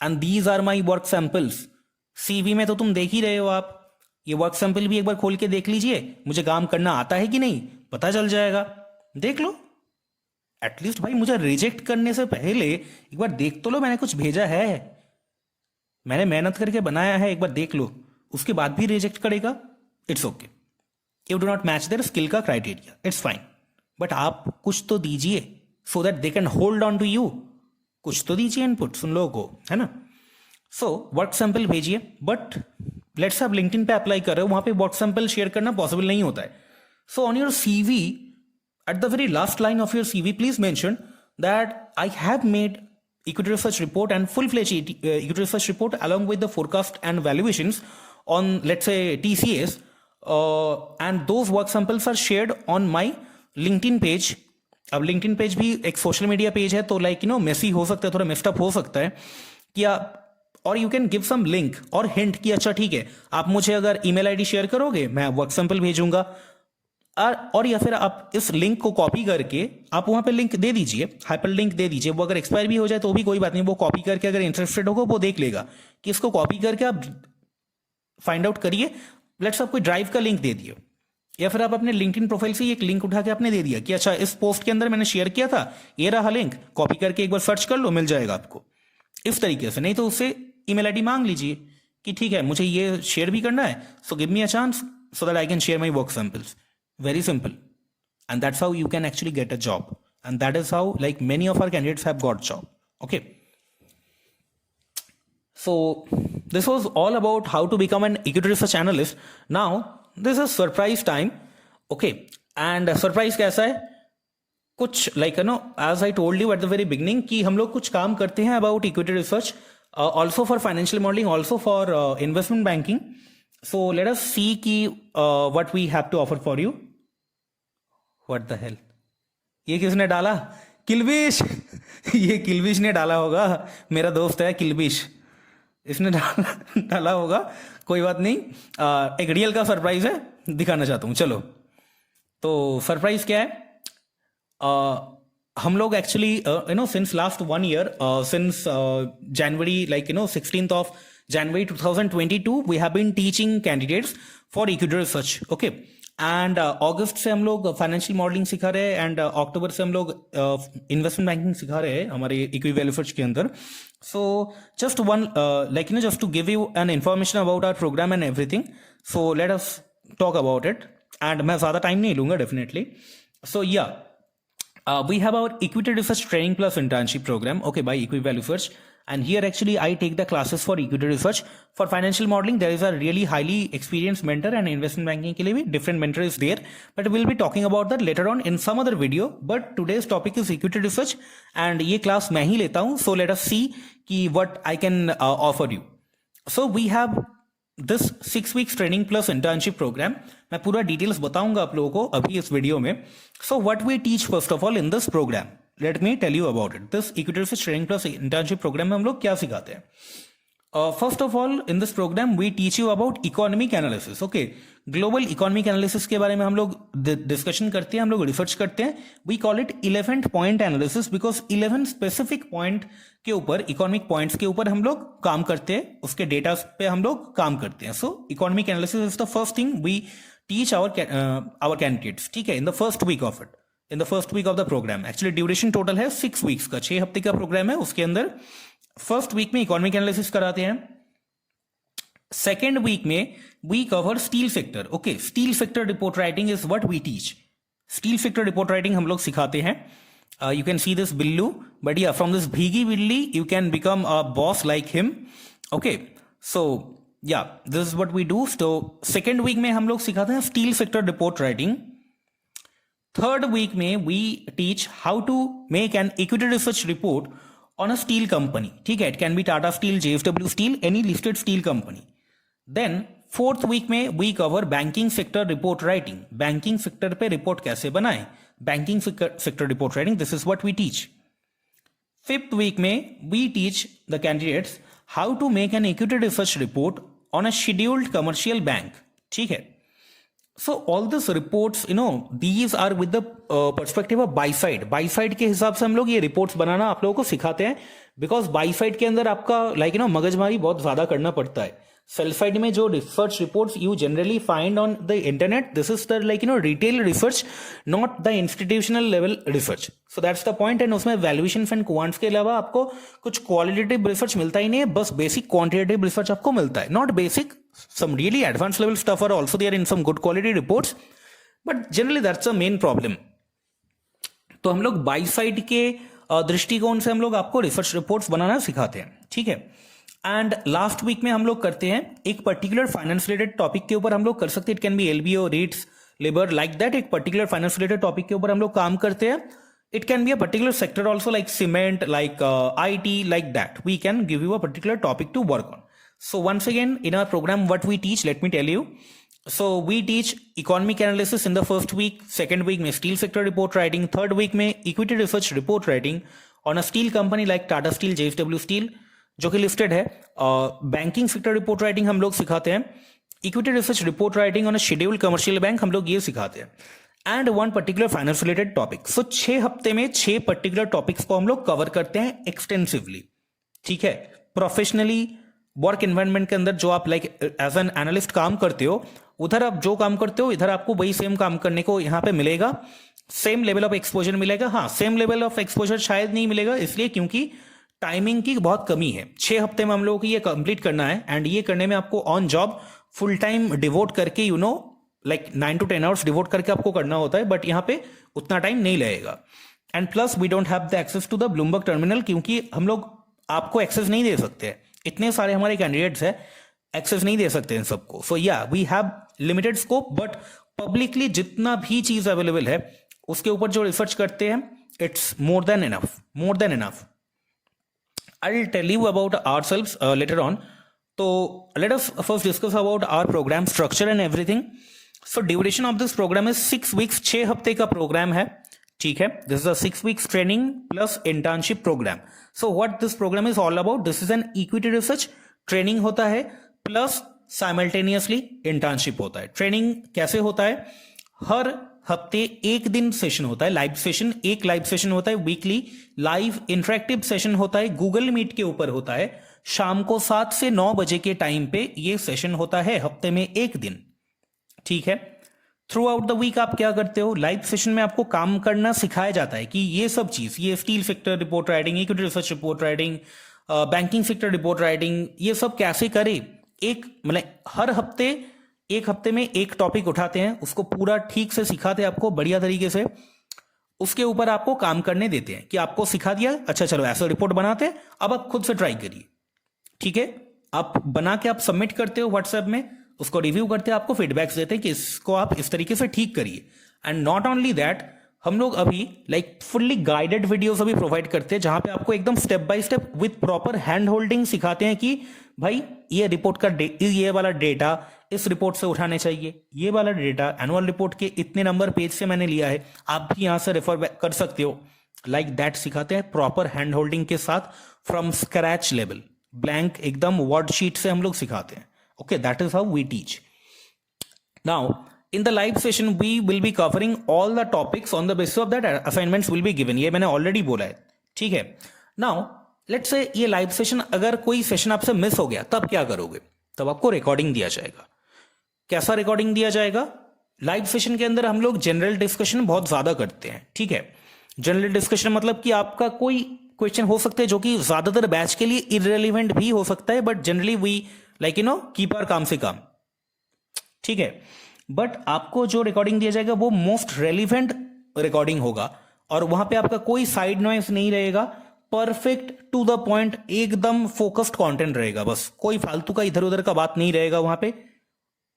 and these are my work samples. CV में तो तुम देख ही रहे हो, आप ये वर्क सैंपल भी एक बार खोल के देख लीजिए, मुझे काम करना आता है कि नहीं पता चल जाएगा, देख लो। एटलीस्ट भाई मुझे रिजेक्ट करने से पहले एक बार देख तो लो मैंने कुछ भेजा है, मैंने मेहनत करके बनाया है, एक बार देख लो। उसके बाद भी रिजेक्ट करेगा, it's okay, you do not match their skill का क्राइटेरिया, इट्स फाइन, बट आप कुछ तो दीजिए so that they can hold on to you, कुछ तो दीजिए इनपुट उन लोगों को, है ना। सो वर्क सैंपल भेजिए, बट लेट्स आप लिंक्डइन पे अप्लाई कर रहे हो, वहां पे वर्क सैंपल शेयर करना पॉसिबल नहीं होता है। So on your CV, at the very last line of your CV, please mention that I have made equity research report and full-fledged equity research report along with the forecast and valuations on, let's say, TCS, and those work samples are shared on my LinkedIn page. अब LinkedIn page भी एक social media page है, तो like Messi हो सकता है, थोड़ा messed up हो सकता है कि आप, और you can give some link और हिंट कि अच्छा ठीक है आप मुझे अगर ईमेल आईडी शेयर करोगे मैं वर्क सैंपल भेजूंगा, और या फिर आप इस लिंक को कॉपी करके आप वहां पे लिंक दे दीजिए, हाइपर लिंक दे दीजिए, वो अगर एक्सपायर भी हो जाए तो भी कोई बात नहीं, वो कॉपी करके अगर इंटरेस्टेड होगा वो देख लेगा कि इसको कॉपी करके आप फाइंड आउट करिए। लेट्स आप कोई ड्राइव का लिंक दे दिए, या फिर आप अपने लिंक्डइन प्रोफाइल से एक लिंक उठा के आपने दे दिया कि अच्छा इस पोस्ट के अंदर मैंने शेयर किया था, ये रहा लिंक, कॉपी करके एक बार सर्च कर लो, मिल जाएगा आपको इस तरीके से। नहीं तो उससे ईमेल आईडी मांग लीजिए कि ठीक है मुझे ये शेयर भी करना है, so give me a chance so that I can share my work samples. Very simple, and that's how you can actually get a job, and that is how like many of our candidates have got job. Okay, so this was all about how to become an equity research analyst. Now this is surprise time. Okay, and surprise कैसा है, कुछ like as I told you at the very beginning कि हम लोग कुछ काम करते हैं about equity research, also for financial modeling, also for investment banking. So let us see कि what we have to offer for you. What the hell? ये किसने डाला? किल्बिश ये किल्बिश ने डाला होगा, मेरा दोस्त है किल्बिश, इसने डाला होगा, कोई बात नहीं। एक रियल का सरप्राइज है, दिखाना चाहता हूँ। चलो तो सरप्राइज क्या है, हम लोग actually since last 1 year, since January, like 16th of January 2022 we have been teaching candidates for equity research. Okay, and अगस्त से हम लोग फाइनेंशियल मॉडलिंग सिखा रहे हैं, एंड अक्टूबर से हम लोग इन्वेस्टमेंट बैंकिंग सिखा रहे हैं हमारे इक्विटी वैल्यू सर्च के अंदर। So just one like just to give you an information about our programme and everything, so let us talk about it, and मैं ज़्यादा टाइम नहीं लूंगा डेफिनेटली। सो या we have our equity research training plus internship program, okay, by Equity Value Search, and here actually I take the classes for equity research. For financial modeling there is a really highly experienced mentor, and investment banking के लिए भी different mentor is there, but we'll be talking about that later on in some other video. But today's topic is equity research, and ये class मैं ही लेता हूँ, so let us see कि what I can offer you. So we have this 6 weeks training plus internship program. मैं पूरा details बताऊंगा आप लोगों को अभी इस वीडियो में। So what we teach first of all in this programme, let me tell you about it. This equity research training plus internship programme में हम लोग क्या सिखाते हैं। First of all in this programme we teach you about economic analysis. Okay, global economic analysis के बारे में हम लोग डिस्कशन करते हैं, हम लोग रिसर्च करते हैं। We call it 11 point analysis, because 11 specific point के ऊपर, इकोनॉमिक पॉइंट्स के ऊपर हम लोग काम करते हैं, उसके डेटा पे हम लोग काम करते हैं। So economic analysis is the first thing we teach our candidates, ठीक है, in the first week of it, in the first week of the programme. Actually duration total है 6 weeks का, 6 हफ्ते का प्रोग्राम है। उसके अंदर फर्स्ट वीक में इकोनॉमिक एनालिसिस कराते हैं, सेकेंड वीक में we cover steel sector. Okay, steel sector report writing is what we teach. Steel sector report writing हम लोग सिखाते हैं। You can see this Billu, but yeah from this भीगी बिल्ली you can become a boss like him. Okay, so yeah this is what we do. तो second week में हम लोग सिखाते हैं steel sector report writing. Third week में we teach how to make an equity research report on a steel company, ठीक है, it can be Tata steel, JSW steel, any listed steel company. Then fourth week में we cover banking sector report writing, banking sector पे report कैसे बनाएं, banking sector report writing, this is what we teach. Fifth week में we teach the candidates how to make an equity research report on a scheduled commercial bank, ठीक है। So all this reports these are with the perspective of buy side के हिसाब से हम लोग ये reports बनाना आप लोगों को सिखाते हैं, बिकॉज बाई साइड के अंदर आपका मगजमारी बहुत ज्यादा करना पड़ता है. सेल साइड में जो research reports you generally find on the internet, this is the retail research, not the institutional level research. So that's the point. And उसमें वैल्यूएशन एंड क्वांट्स के अलावा आपको कुछ क्वालिटेटिव रिसर्च मिलता ही नहीं है, बस बेसिक क्वांटिटेटिव रिसर्च आपको मिलता है. Not basic, some really advanced level stuff are also there in some good quality reports, but generally that's the main problem. तो हम लोग बाई साइड के दृष्टिकोण से हम लोग आपको रिसर्च रिपोर्ट्स बनाना सिखाते हैं, ठीक है. एंड लास्ट वीक में हम लोग करते हैं एक पर्टिकुलर फाइनेंस रिलेटेड टॉपिक के ऊपर हम लोग कर सकते हैं. It can be LBO, rates, labour, like that. एक पर्टिकुलर फाइनेंस रिलेटेड टॉपिक के ऊपर हम लोग काम करते हैं. It can be a particular sector also, like cement, like IT, like that. We can give you a particular topic to work on. So once again, in our program, what we teach, let me tell you. So we teach economic analysis in the first week. Second week में steel sector report writing. Third week में equity research report writing on a steel company like Tata Steel, JSW Steel, जो कि listed है. Banking sector report writing हम लोग सिखाते हैं. Equity research report writing on a scheduled commercial bank हम लोग ये सिखाते हैं. And one particular finance related topic. So 6 हफ्ते में 6 पर्टिकुलर टॉपिक्स को हम लोग कवर करते हैं एक्सटेंसिवली, ठीक है. प्रोफेशनली वर्क एनवायरनमेंट के अंदर जो आप लाइक एज एन एनालिस्ट काम करते हो, उधर आप जो काम करते हो इधर आपको वही सेम काम करने को यहाँ पे मिलेगा. सेम लेवल ऑफ एक्सपोजर मिलेगा. हाँ, सेम लेवल ऑफ एक्सपोजर शायद नहीं मिलेगा, इसलिए क्योंकि टाइमिंग की बहुत कमी है. 6 हफ्ते में हम लोगों को ये कंप्लीट करना है. एंड ये करने में आपको on job full time devote करके लाइक 9 to 10 आवर्स डिवोट करके आपको करना होता है. बट यहाँ पे उतना टाइम नहीं लगेगा. And plus we don't have the access to the Bloomberg terminal, क्योंकि हम लोग आपको एक्सेस नहीं दे सकते. इतने सारे हमारे कैंडिडेट्स हैं, एक्सेस नहीं दे सकते इन सबको. सो या we have limited scope, but publicly जितना भी चीज अवेलेबल है उसके ऊपर जो रिसर्च करते हैं, it's more than enough. I will tell you about ourselves later on. तो let us first discuss about our program structure and everything. So duration of this program is 6 weeks. 6 हफ्ते का program है, ठीक है. This is a 6 weeks training plus internship program. So what this program is all about, this is an equity research. Training होता है plus simultaneously internship होता है. Training कैसे होता है, हर हफ्ते एक दिन सेशन होता है, लाइव सेशन. एक लाइव सेशन होता है वीकली, लाइव इंटरेक्टिव सेशन होता है, गूगल मीट के ऊपर होता है. शाम को 7 से 9 बजे के टाइम पे ये सेशन होता है, हफ्ते में एक दिन, ठीक है. थ्रू आउट द वीक आप क्या करते हो, लाइव सेशन में आपको काम करना सिखाया जाता है कि ये सब चीज, ये steel sector report writing, equity research report writing, banking sector report writing, ये सब कैसे करे. एक हर हफ्ते एक हफ्ते में एक टॉपिक उठाते हैं, उसको पूरा ठीक से सिखाते हैं आपको बढ़िया तरीके से. उसके ऊपर आपको काम करने देते हैं कि आपको सिखा दिया, अच्छा चलो ऐसा रिपोर्ट बनाते हैं, अब आप खुद से ट्राई करिए, ठीक है. आप बना के आप सबमिट करते हो व्हाट्सएप में, उसको रिव्यू करते हैं, आपको फीडबैक्स देते हैं कि इसको आप इस तरीके से ठीक करिए. एंड नॉट ओनली दैट, हम लोग अभी लाइक फुल्ली गाइडेड वीडियोस अभी प्रोवाइड करते हैं, जहां पे आपको एकदम step by step with proper hand holding सिखाते हैं कि भाई ये रिपोर्ट का ये वाला डेटा इस रिपोर्ट से उठाने चाहिए, ये वाला डेटा एनुअल रिपोर्ट के इतने नंबर पेज से मैंने लिया है, आप भी यहां से रेफर कर सकते हो. लाइक दैट सिखाते हैं प्रॉपर हैंड होल्डिंग के साथ, फ्रॉम स्क्रैच लेवल, ब्लैंक एकदम वर्ड शीट से हम लोग सिखाते हैं. Okay, that is how we teach. Now, in the live session, we will be covering all the topics on the basis of that assignments will be given. ये मैंने already बोला है, ठीक है. Now, let's say ये live session अगर कोई session आपसे मिस हो गया, तब क्या करोगे, तब आपको रिकॉर्डिंग दिया जाएगा. कैसा रिकॉर्डिंग दिया जाएगा, लाइव सेशन के अंदर हम लोग जनरल डिस्कशन बहुत ज्यादा करते हैं, ठीक है. जनरल डिस्कशन मतलब कि आपका कोई क्वेश्चन हो सकता है जो कि ज्यादातर बैच के लिए इररिलेवेंट भी हो सकता है, but generally we keep our काम से काम, ठीक है. बट आपको जो रिकॉर्डिंग दिया जाएगा वो मोस्ट रेलिवेंट रिकॉर्डिंग होगा, और वहां पे आपका कोई साइड नॉइस नहीं रहेगा, परफेक्ट टू द पॉइंट, एकदम फोकस्ड कंटेंट रहेगा, बस कोई फालतू का इधर उधर का बात नहीं रहेगा. वहां पे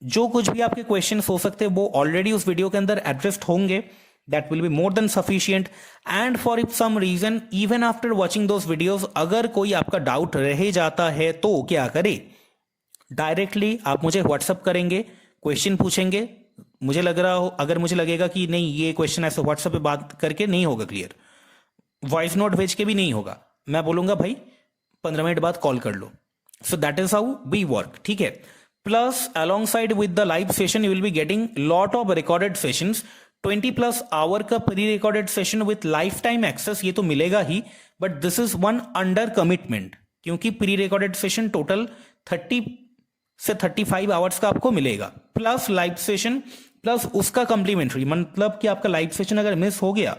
जो कुछ भी आपके क्वेश्चन हो सकते हैं वो ऑलरेडी उस वीडियो के अंदर एड्रेस्ड होंगे. That will be more than sufficient. And for if some reason, even after watching those videos, अगर कोई आपका डाउट रह जाता है तो क्या करे, डायरेक्टली आप मुझे व्हाट्सअप करेंगे, क्वेश्चन पूछेंगे. मुझे लग रहा हो, अगर मुझे लगेगा कि नहीं ये क्वेश्चन ऐसे व्हाट्सएप पे बात करके नहीं होगा क्लियर, वॉइस नोट भेज के भी नहीं होगा, मैं बोलूंगा भाई 15 मिनट बाद कॉल कर लो. So that is how we work, ठीक है. plus alongside with the live session you will be getting lot of recorded sessions. 20+ hour का pre recorded session with lifetime access ये तो मिलेगा ही, but this is one under commitment, क्योंकि pre recorded session total 30 से 35 hours का आपको मिलेगा, प्लस लाइव सेशन, प्लस उसका कॉम्प्लीमेंट्री, मतलब कि आपका लाइव सेशन अगर मिस हो गया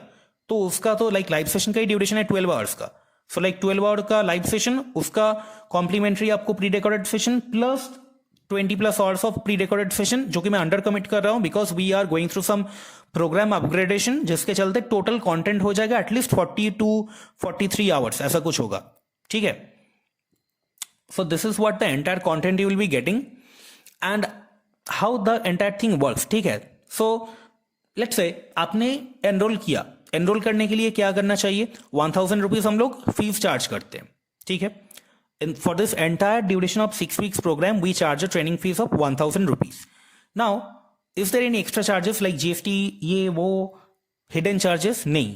तो उसका तो लाइक लाइव सेशन का ही ड्यूरेशन है 12 आवर्स का, सो लाइक 12 आवर का लाइव सेशन, उसका कॉम्प्लीमेंट्री आपको pre recorded session plus 20+ hours of pre recorded session, जो कि मैं अंडर कमिट कर रहा हूं because we are going through some programme upgradation, जिसके चलते टोटल कंटेंट हो जाएगा एटलीस्ट 40 to 43 आवर्स, ऐसा कुछ होगा, ठीक है. सो this is what the entire content you will be getting and how the entire thing works, ठीक है. सो लेट्स से आपने एनरोल किया, एनरोल करने के लिए क्या करना चाहिए, 1000 रुपीज हम लोग फीस चार्ज करते हैं, ठीक है. For this entire duration of 6 weeks program, we charge a training fees of 1000 rupees. Now, is there any extra charges like GST, ये वो hidden charges? नहीं,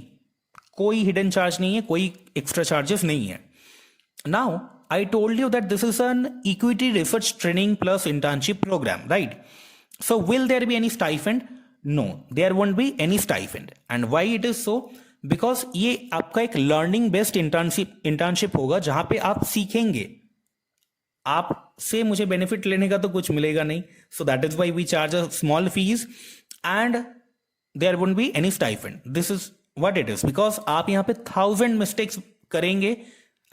कोई hidden charge नहीं है, कोई extra charges नहीं है. Now, I told you that this is an equity research training plus internship program, right? So, will there be any stipend? No, there won't be any stipend. And why it is so? Because ये आपका एक learning based internship होगा जहां पे आप सीखेंगे, आपसे मुझे बेनिफिट लेने का तो कुछ मिलेगा नहीं, so that is why we charge a small fee and there won't be any stipend. This is what it is, because आप यहाँ पे 1000 मिस्टेक्स करेंगे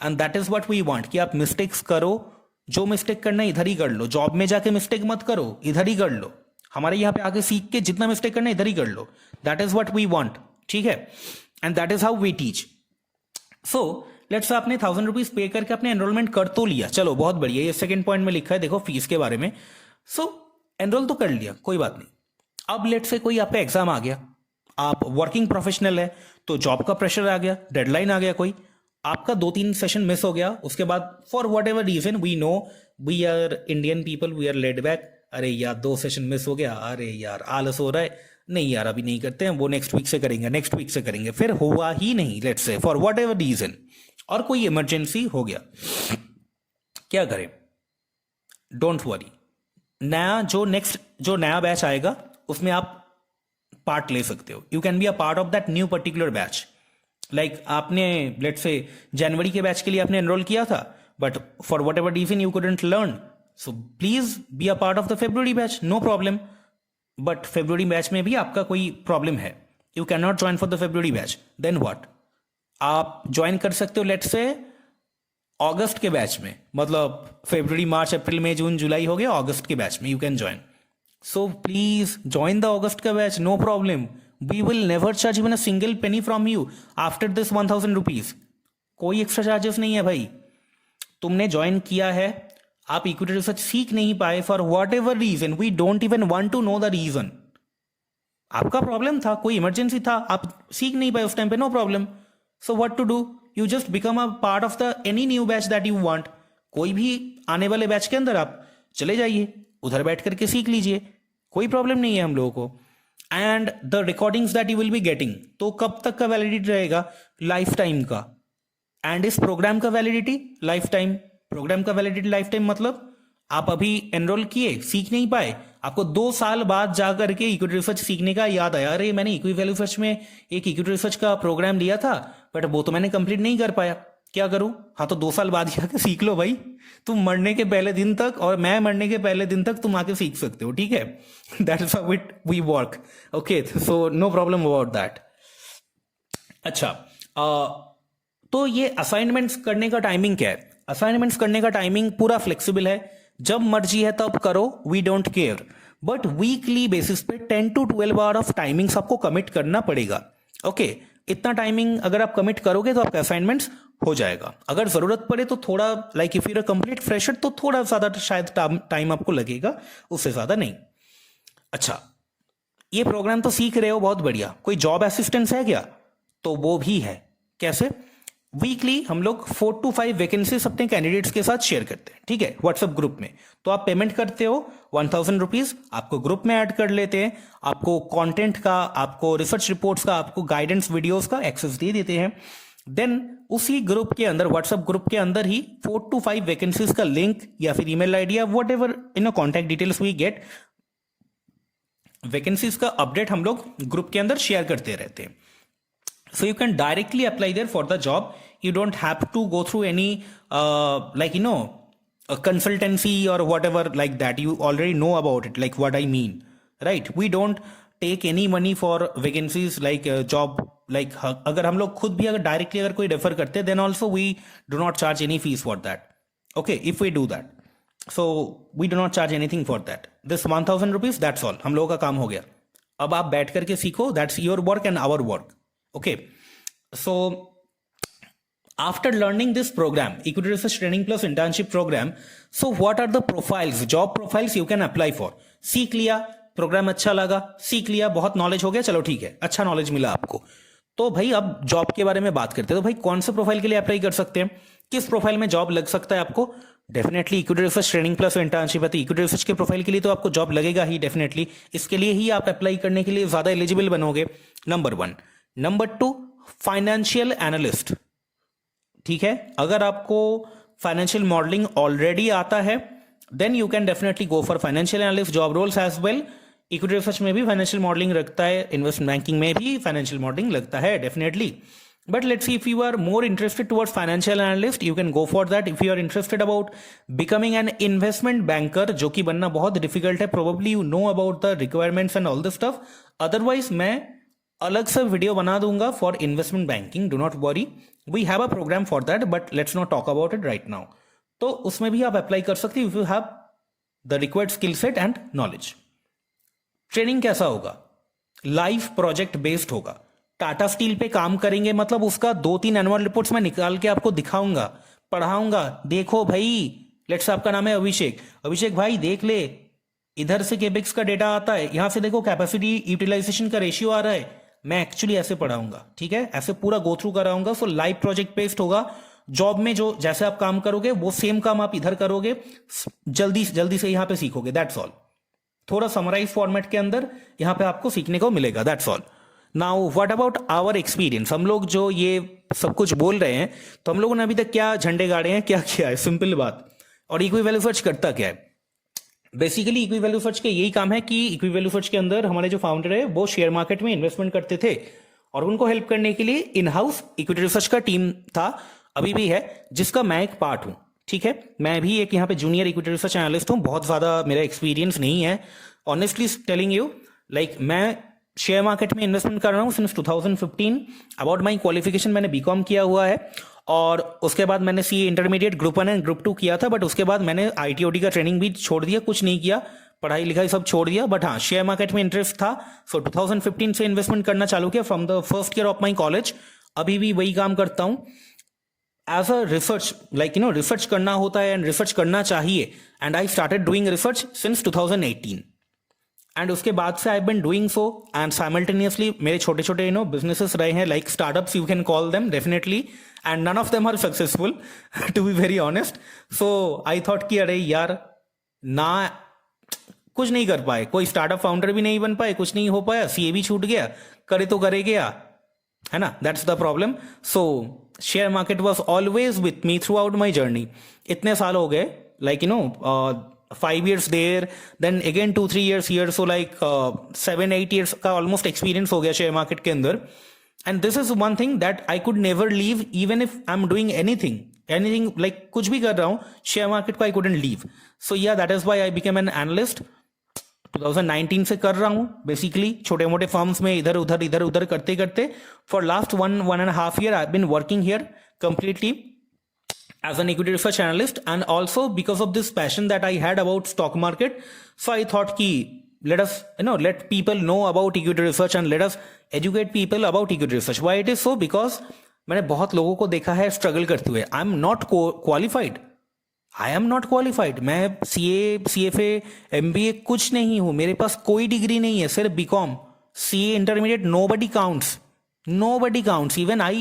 and that is what we want, कि आप मिस्टेक्स करो, जो मिस्टेक करना है इधर ही कर लो, जॉब में जाके मिस्टेक मत करो, इधर ही कर लो, हमारे यहाँ पे आके सीख के जितना मिस्टेक करना है इधर ही कर लो, that is what we want, ठीक है. And that is how we teach. So let's आपने 1000 रुपीज पे करके अपने एनरोलमेंट कर तो लिया, चलो बहुत बढ़िया, ये सेकंड पॉइंट में लिखा है देखो फीस के बारे में. सो एनरोल तो कर लिया, कोई बात नहीं. अब लेट्स से कोई आपका एग्जाम आ गया, आप वर्किंग प्रोफेशनल है तो जॉब का प्रेशर आ गया, डेडलाइन आ गया, कोई आपका 2-3 सेशन मिस हो गया, उसके बाद for whatever reason, we know we are Indian people, we are laid back, अरे यार 2 सेशन मिस हो गया, अरे यार आलस हो रहा है, नहीं यार अभी नहीं करते हैं, वो नेक्स्ट वीक से करेंगे, नेक्स्ट वीक से करेंगे, फिर हुआ ही नहीं, let's say for whatever reason, और कोई इमरजेंसी हो गया, क्या करें, डोंट वरी, नया जो नया बैच आएगा उसमें आप पार्ट ले सकते हो, you can be a part of that new particular batch. Like आपने लेट्स से जनवरी के बैच के लिए आपने एनरोल किया था, but for whatever reason you couldn't learn, so please be a part of the February batch, no problem. But February batch में भी आपका कोई प्रॉब्लम है, you can not join for the February batch, then what, आप join कर सकते हो let's say अगस्त के बैच में, मतलब फेब्रुअरी मार्च अप्रैल मई जून जुलाई हो गया, अगस्त के बैच में you can join. So please join the August का batch, no problem, we will never charge even a single penny from you after this 1000 rupees, कोई एक्स्ट्रा चार्जेस नहीं है भाई. तुमने ज्वाइन किया है, आप इक्विटी रिसर्च सीख नहीं पाए for whatever reason, we don't even want to know the reason, आपका प्रॉब्लम था, कोई इमरजेंसी था, आप सीख नहीं पाए उस टाइम पे, no problem. So what to do, you just become a part of the any new batch that you want, कोई भी आने वाले बैच के अंदर आप चले जाइए, उधर बैठ करके सीख लीजिए, कोई प्रॉब्लम नहीं है हम लोगों को. And the recordings that you will be getting, तो कब तक का वैलिडिटी रहेगा, लाइफ टाइम का. एंड इस प्रोग्राम का वैलिडिटी लाइफ टाइम, प्रोग्राम का वैलिडिटी लाइफ टाइम मतलब आप अभी एनरोल किए, सीख नहीं पाए, आपको 2 साल बाद जाकर के इक्विटी रिसर्च सीखने का याद आया, अरे मैंने इक्विटी वैल्यू रिसर्च में एक इक्विटी रिसर्च का प्रोग्राम लिया था बट वो तो मैंने कंप्लीट नहीं कर पाया, क्या करूं, हाँ तो 2 साल बाद ही आके सीख लो भाई, तुम मरने के पहले दिन तक और मैं मरने के पहले दिन तक तुम आके सीख सकते हो, ठीक है. That is how it we work, okay, so no problem about that. अच्छा, तो ये असाइनमेंट्स करने का टाइमिंग क्या है, असाइनमेंट्स करने का टाइमिंग पूरा फ्लेक्सिबल है, जब मर्जी है तब करो, we don't care, but weekly basis पे 10 to 12 आवर ऑफ टाइमिंग्स आपको कमिट करना पड़ेगा. ओके, इतना टाइमिंग अगर आप कमिट करोगे तो आपका असाइनमेंट्स हो जाएगा. अगर जरूरत पड़े तो थोड़ा, like if you are complete fresher तो थोड़ा ज्यादा शायद टाइम आपको लगेगा, उससे ज्यादा नहीं. अच्छा, ये प्रोग्राम तो सीख रहे हो, बहुत बढ़िया, कोई जॉब असिस्टेंस है क्या, तो वो भी है. कैसे, वीकली हम लोग 4 to 5 वैकेंसीज अपने कैंडिडेट्स के साथ शेयर करते हैं, ठीक है, व्हाट्सएप ग्रुप में. तो आप पेमेंट करते हो 1000 रुपीज, आपको ग्रुप में ऐड कर लेते हैं, आपको कंटेंट का, आपको रिसर्च रिपोर्ट्स का, आपको गाइडेंस वीडियोस का एक्सेस दे देते हैं. देन उसी ग्रुप के अंदर, व्हाट्सएप ग्रुप के अंदर ही 4 to 5 वैकेंसीज का लिंक या फिर ईमेल आईडी या whatever contact details we get, vacancies का अपडेट हम लोग ग्रुप के अंदर शेयर करते रहते हैं. So you can directly apply there for the job. You don't have to go through any a consultancy or whatever like that. You already know about it, like what I mean, right? We don't take any money for vacancies like job. Like अगर हम लोग खुद भी अगर directly अगर कोई refer करते then also we do not charge any fees for that. Okay, if we do that. So we do not charge anything for that. This 1000 rupees, that's all. हम लोगों का काम हो गया. अब आप बैठ करके सीखो. That's your work and our work. Okay, so after learning this program, Equity Research Training Plus Internship Program, so what are the profiles, job profiles you can apply for? सीख लिया, प्रोग्राम अच्छा लगा, सीख लिया, बहुत नॉलेज हो गया, चलो ठीक है, अच्छा नॉलेज मिला आपको, तो भाई अब जॉब के बारे में बात करते हैं. तो भाई कौन से प्रोफाइल के लिए अप्लाई कर सकते हैं, किस प्रोफाइल में जॉब लग सकता है आपको? Definitely equity research training plus internship है, तो इक्विटी रिसर्च के प्रोफाइल के लिए तो आपको जॉब लगेगा ही डेफिनेटली. इसके लिए ही आप अप्लाई करने के लिए ज्यादा एलिजिबल बनोगे, नंबर 1. Number 2, financial analyst. ठीक है, अगर आपको फाइनेंशियल मॉडलिंग ऑलरेडी आता है then you can definitely go for financial analyst job roles as well. Equity research में भी फाइनेंशियल मॉडलिंग लगता है, इन्वेस्टमेंट बैंकिंग में भी फाइनेंशियल मॉडलिंग लगता है definitely. But let's see if you are more interested towards financial analyst you can go for that. If you are interested about becoming an investment banker, जो कि बनना बहुत डिफिकल्ट है, probably you know about the requirements and all the stuff. Otherwise मैं अलग से video बना दूंगा for investment banking, do not worry, we have a programme for that, but let's not talk about it right now. तो उसमें भी आप apply कर सकते हो if you have the required skill set and knowledge. Training कैसा होगा? Live project based होगा. टाटा स्टील पे काम करेंगे, मतलब उसका 2-3 एनुअल रिपोर्ट्स मैं निकाल के आपको दिखाऊंगा, पढ़ाऊंगा. देखो भाई, लेट्स, आपका नाम है अभिषेक, अभिषेक भाई देख ले, इधर से केपेक्स का डेटा आता है, यहां से देखो कैपेसिटी यूटिलाइजेशन का रेशियो आ रहा है. मैं एक्चुअली ऐसे पढ़ाऊंगा, ठीक है, ऐसे पूरा गो थ्रू कराऊंगा. सो लाइव प्रोजेक्ट बेस्ड होगा. जॉब में जो जैसे आप काम करोगे वो सेम काम आप इधर करोगे, जल्दी से यहां पे सीखोगे, दैट्स ऑल. थोड़ा समराइज फॉर्मेट के अंदर यहां पे आपको सीखने को मिलेगा, that's all. Now what about our experience? हम लोग जो ये सब कुछ बोल रहे हैं, तो हम लोगों ने अभी तक क्या झंडे गाड़े हैं, क्या किया है, सिंपल बात. और इक्वी वैल्यू सर्च करता क्या है? बेसिकली इक्वी वैल्यू सर्च का यही काम है कि इक्वी वैल्यू सर्च के अंदर हमारे जो फाउंडर है वो शेयर मार्केट में इन्वेस्टमेंट करते थे, और उनको हेल्प करने के लिए इन हाउस इक्विटी रिसर्च का टीम था, अभी भी है, जिसका मैं एक पार्ट हूं. ठीक है, मैं भी एक यहाँ पे जूनियर इक्विटी रिसर्च एनालिस्ट हूं. बहुत ज्यादा मेरा एक्सपीरियंस नहीं है, ऑनेस्टली टेलिंग यू. लाइक मैं शेयर मार्केट में इन्वेस्टमेंट कर रहा हूँ सिंस 2015. अबाउट माई क्वालिफिकेशन मैंने बीकॉम किया हुआ है, और उसके बाद मैंने सी इंटरमीडिएट ग्रुप 1 एंड ग्रुप 2 किया था, बट उसके बाद मैंने ITOT का ट्रेनिंग भी छोड़ दिया, कुछ नहीं किया, पढ़ाई लिखाई सब छोड़ दिया. बट हाँ, शेयर मार्केट में इंटरेस्ट था, सो 2015 से इन्वेस्टमेंट करना चालू किया from the first year of my college. अभी भी वही काम करता हूँ as a research, like research करना होता है एंड रिसर्च करना चाहिए. And I started doing research since 2018. And उसके बाद से I been doing so, and simultaneously मेरे छोटे छोटे बिजनेसेस रहे हैं, like startups you can call them definitely, and none of them are successful to be very honest. So I thought कि अरे यार, ना कुछ नहीं कर पाए, कोई स्टार्टअप फाउंडर भी नहीं बन पाए, कुछ नहीं हो पाया, CA भी छूट गया, करे तो करे गया, है ना, that's the problem. So share market was always with me through out my journey. इतने साल हो गए, like 5 years there, then again 2-3 years here, so like 7-8 years का almost experience हो गया शेयर मार्केट के अंदर. And this is one thing that I could never leave, even if I'm doing anything like कुछ भी कर रहा हूँ, शेयर मार्केट को I couldn't leave. So yeah, that is why I became an analyst. 2019 से कर रहा हूँ बेसिकली, छोटे मोटे फर्म्स में इधर उधर करते करते for last 1.5 year I've been working here completely as an equity research analyst, and also because of this passion that I had about stock market, so I thought ki let us let people know about equity research and let us educate people about equity research. Why it is so? Because मैंने बहुत लोगों को देखा है struggle करते हुए. I am not qualified. मैं CA CFA MBA कुछ नहीं हूं, मेरे पास कोई डिग्री नहीं है, सिर्फ BCom, CA इंटरमीडिएट, nobody counts. Even I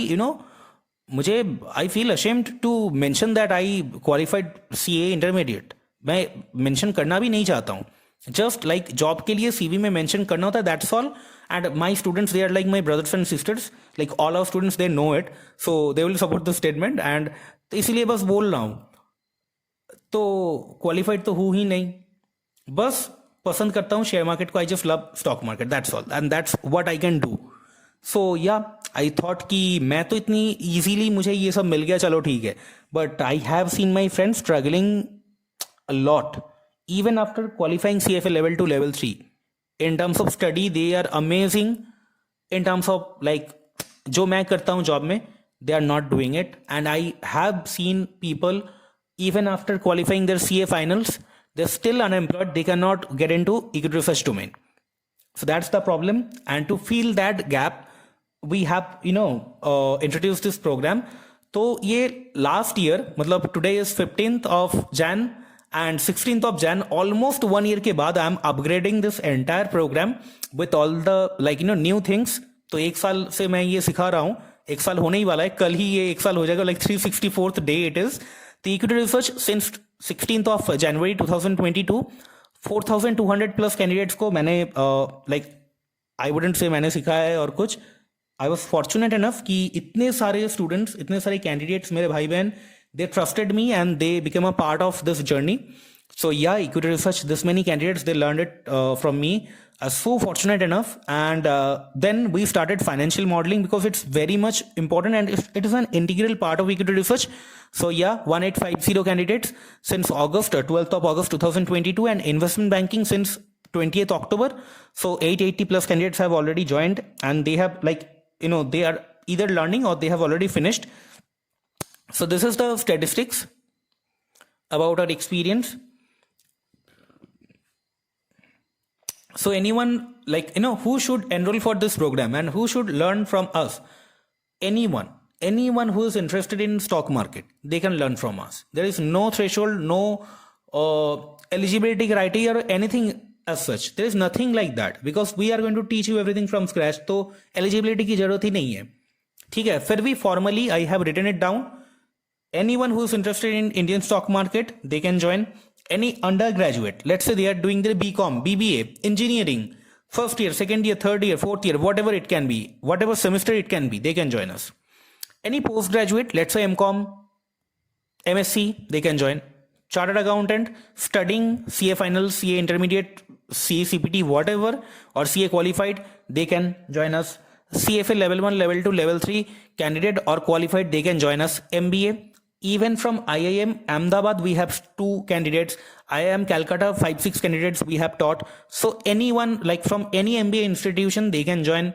मुझे I feel ashamed to mention that I qualified CA intermediate. मैं मेंशन करना भी नहीं चाहता हूँ. जस्ट लाइक जॉब के लिए सीवी में मेंशन करना होता है, that's all. And my students they are like my brothers and sisters, like all our students they know it, so they will support the statement. And इसलिए बस बोल रहा हूँ. तो क्वालिफाइड तो हूँ ही नहीं, बस पसंद करता हूँ शेयर मार्केट को. I just love stock market, that's all, and that's what I can do. So yeah I thought कि मैं तो इतनी इजीली मुझे ये सब मिल गया, चलो ठीक है. But I have seen my friends struggling a lot even after qualifying CFA level 2 level 3. In terms of study they are amazing. In terms of like जो मैं करता हूँ जॉब में, they are not doing it. And I have seen people even after qualifying their CA finals, they're still unemployed, they cannot get into equity research domain. So that's the problem. And to fill that gap we have introduced this program. तो ये last year, मतलब today is 15th of Jan and 16th of Jan, almost 1 year के बाद I am upgrading this entire program with all the new things. तो 1 साल से मैं ये सिखा रहा हूँ, 1 साल होने ही वाला है, कल ही ये 1 साल हो जाएगा, 364th day it is. The equity research since 16th of January 2022, 4,200 plus candidates को मैंने I wouldn't say मैंने सिखाया है और कुछ. I was fortunate enough कि इतने सारे students, इतने सारे candidates मेरे भाई बहन, they trusted me and they became a part of this journey. So yeah, equity research, this many candidates, they learned it from me. So fortunate enough. And then we started financial modeling because it's very much important and it is an integral part of equity research. So yeah, 1850 candidates since August, 12th of August 2022, and investment banking since 20th October. So 880 plus candidates have already joined and they have they are either learning or they have already finished. So this is the statistics about our experience. So anyone who should enroll for this program and who should learn from us? Anyone who is interested in stock market, they can learn from us. There is no threshold, no eligibility criteria or anything as such. There is nothing like that because we are going to teach you everything from scratch. तो eligibility की जरूरत ही नहीं है, ठीक है. फिर भी formally I have written it down. Anyone who is interested in Indian stock market, they can join. Any undergraduate, let's say they are doing their BCom, BBA, engineering, first year, second year, third year, fourth year, whatever it can be, whatever semester it can be, they can join us. Any postgraduate, let's say MCom, MSc, they can join. Chartered accountant, studying CA final, CA intermediate, CA CPT, whatever, or CA qualified, they can join us. CFA level 1, level 2, level 3 candidate or qualified, they can join us. MBA, even from IIM Ahmedabad, we have 2 candidates. IIM Calcutta, 5-6 candidates we have taught. So anyone from any MBA institution, they can join.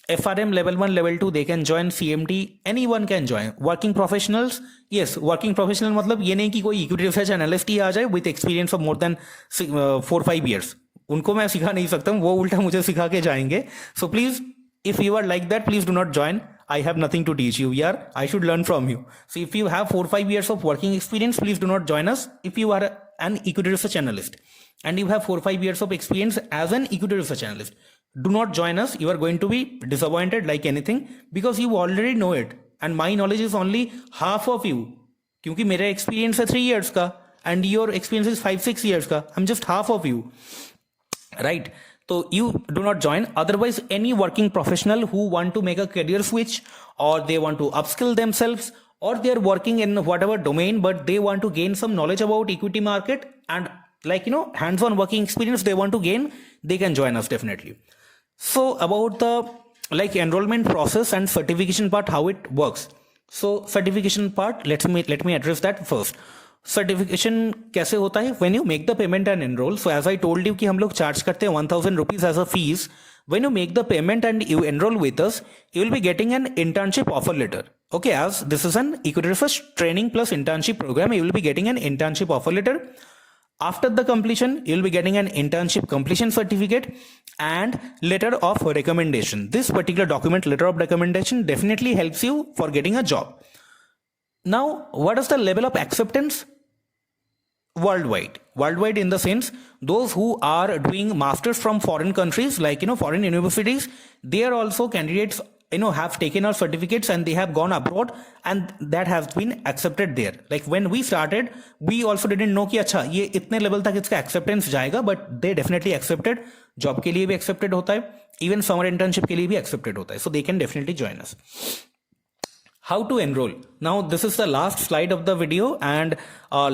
FRM level 1, level 2, they can join. CMT, anyone can join. Working professionals, yes, working professional मतलब ये नहीं कि कोई equity research analyst ही आ जाए with experience of more than 4-5 years. उनको मैं सिखा नहीं सकता हूँ, वो उल्टा मुझे सिखा के जाएंगे. So please, if you are like that, please do not join. I have nothing to teach you. I should learn from you. So if you have 4-5 years of working experience, please do not join us. If you are an equity research analyst and you have 4-5 years of experience as an equity research analyst, do not join us. You are going to be disappointed like anything because you already know it. And my knowledge is only half of you. क्योंकि मेरा experience है 3 years का and your experience is 5-6 years का. I'm just half of you. Right? So you do not join. Otherwise, any working professional who want to make a career switch or they want to upskill themselves or they are working in whatever domain but they want to gain some knowledge about equity market and hands-on working experience they want to gain, they can join us definitely. So about the enrollment process and certification part, how it works. So certification part, let me address that first. Certification कैसे होता है? When you make the payment and enrol, so as I told you कि हम लोग charge करते हैं 1,000 rupees as a fee. When you make the payment and you enrol with us, you will be getting an internship offer letter. Okay, as this is an equity research training plus internship programme, you will be getting an internship offer letter. After the completion, you will be getting an internship completion certificate and letter of recommendation. This particular document, letter of recommendation, definitely helps you for getting a job. Now, what is the level of acceptance? Worldwide in the sense, those who are doing masters from foreign countries, foreign universities, they are also candidates have taken our certificates and they have gone abroad and that has been accepted there. Like when we started, we also didn't know कि अच्छा ये इतने level तक इसका acceptance जाएगा, but they definitely accepted. Job के लिए भी accepted होता है, even summer internship के लिए भी accepted होता है, so they can definitely join us. How to enroll? Now this is the last slide of the video and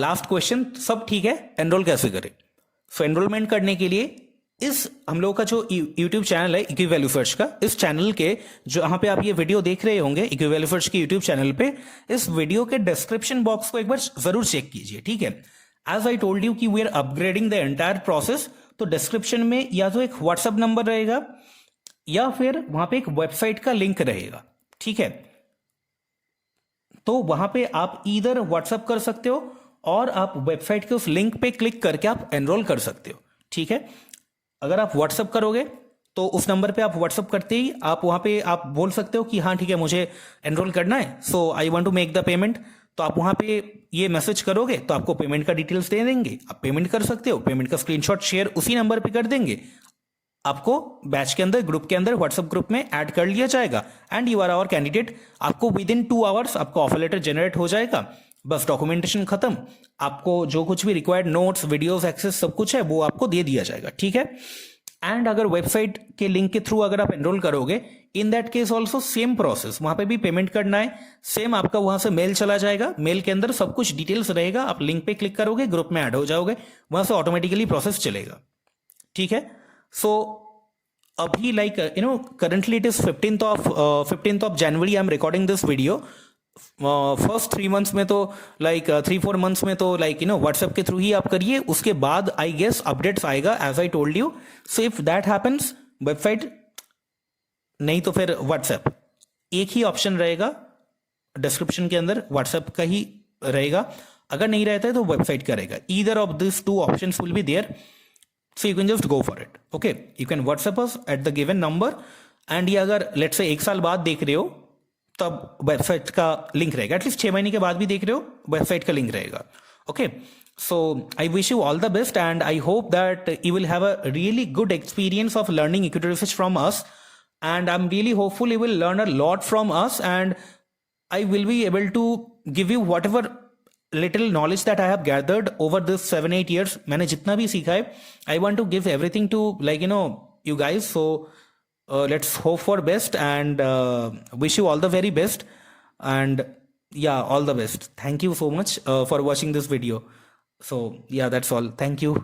last question. सब ठीक है, enroll कैसे करें? So enrollment करने के लिए इस हम लोगों का जो YouTube चैनल है इक्विवैल्यू सर्च का, इस चैनल के जो यहाँ पे आप ये वीडियो देख रहे होंगे इक्विवैल्यू सर्च के YouTube चैनल पे, इस वीडियो के डिस्क्रिप्शन बॉक्स को एक बार जरूर चेक कीजिए, ठीक है. एज आई टोल्ड यू कि we are upgrading the entire process, तो डिस्क्रिप्शन में या तो एक व्हाट्सएप नंबर रहेगा या फिर वहां पे एक वेबसाइट का लिंक रहेगा, ठीक है. तो वहां पे आप इधर व्हाट्सएप कर सकते हो और आप वेबसाइट के उस लिंक पे क्लिक करके आप एनरोल कर सकते हो, ठीक है. अगर आप व्हाट्सएप करोगे तो उस नंबर पे आप व्हाट्सएप करते ही आप वहां पे आप बोल सकते हो कि हाँ ठीक है मुझे एनरोल करना है, so I want to make the payment. तो आप वहां पे ये मैसेज करोगे तो आपको पेमेंट का डिटेल्स दे देंगे, आप पेमेंट कर सकते हो. पेमेंट का स्क्रीनशॉट शेयर उसी नंबर पे कर देंगे, आपको बैच के अंदर ग्रुप के अंदर व्हाट्सएप ग्रुप में ऐड कर लिया जाएगा and you are our candidate. आपको विद इन 2 आवर्स आपको ऑफर लेटर जनरेट हो जाएगा, बस डॉक्यूमेंटेशन खत्म, आपको जो कुछ भी रिक्वायर्ड नोट्स वीडियोस एक्सेस सब कुछ है वो आपको दे दिया जाएगा, ठीक है. एंड अगर वेबसाइट के लिंक के थ्रू अगर आप एनरोल करोगे, in that case also same process, वहां पे भी पेमेंट करना है, सेम आपका वहां से मेल चला जाएगा, मेल के अंदर सब कुछ डिटेल्स रहेगा, आप लिंक पे क्लिक करोगे ग्रुप में ऐड हो जाओगे, वहां से ऑटोमेटिकली प्रोसेस चलेगा, ठीक है. सो अभी like currently it is 15th of January I am recording this video. First 3 months में तो लाइक 3-4 मंथ्स में तो लाइक व्हाट्सएप के थ्रू ही आप करिए, उसके बाद आई गेस अपडेट्स आएगा as I told you. So if that happens, website नहीं तो फिर व्हाट्सएप, एक ही ऑप्शन रहेगा डिस्क्रिप्शन के अंदर, व्हाट्सएप का ही रहेगा. अगर नहीं रहता है तो वेबसाइट का रहेगा. Either of this 2 options will be there, so you can just go for it. Okay, you can WhatsApp us at the given number and ये अगर let's say 1 साल बाद देख रहे हो तब वेबसाइट का लिंक रहेगा, एटलीस्ट 6 महीने के बाद भी देख रहे हो वेबसाइट का लिंक रहेगा. Okay, so I wish you all the best and I hope that you will have a really good experience of learning equity research from us and I'm really hopeful you will learn a lot from us and I will be able to give you whatever little knowledge that I have gathered over this 7-8 years. मैंने जितना भी सीखा है, I want to give everything to you guys. So let's hope for best and wish you all the very best and yeah, all the best. Thank you so much for watching this video. So yeah, that's all. Thank you.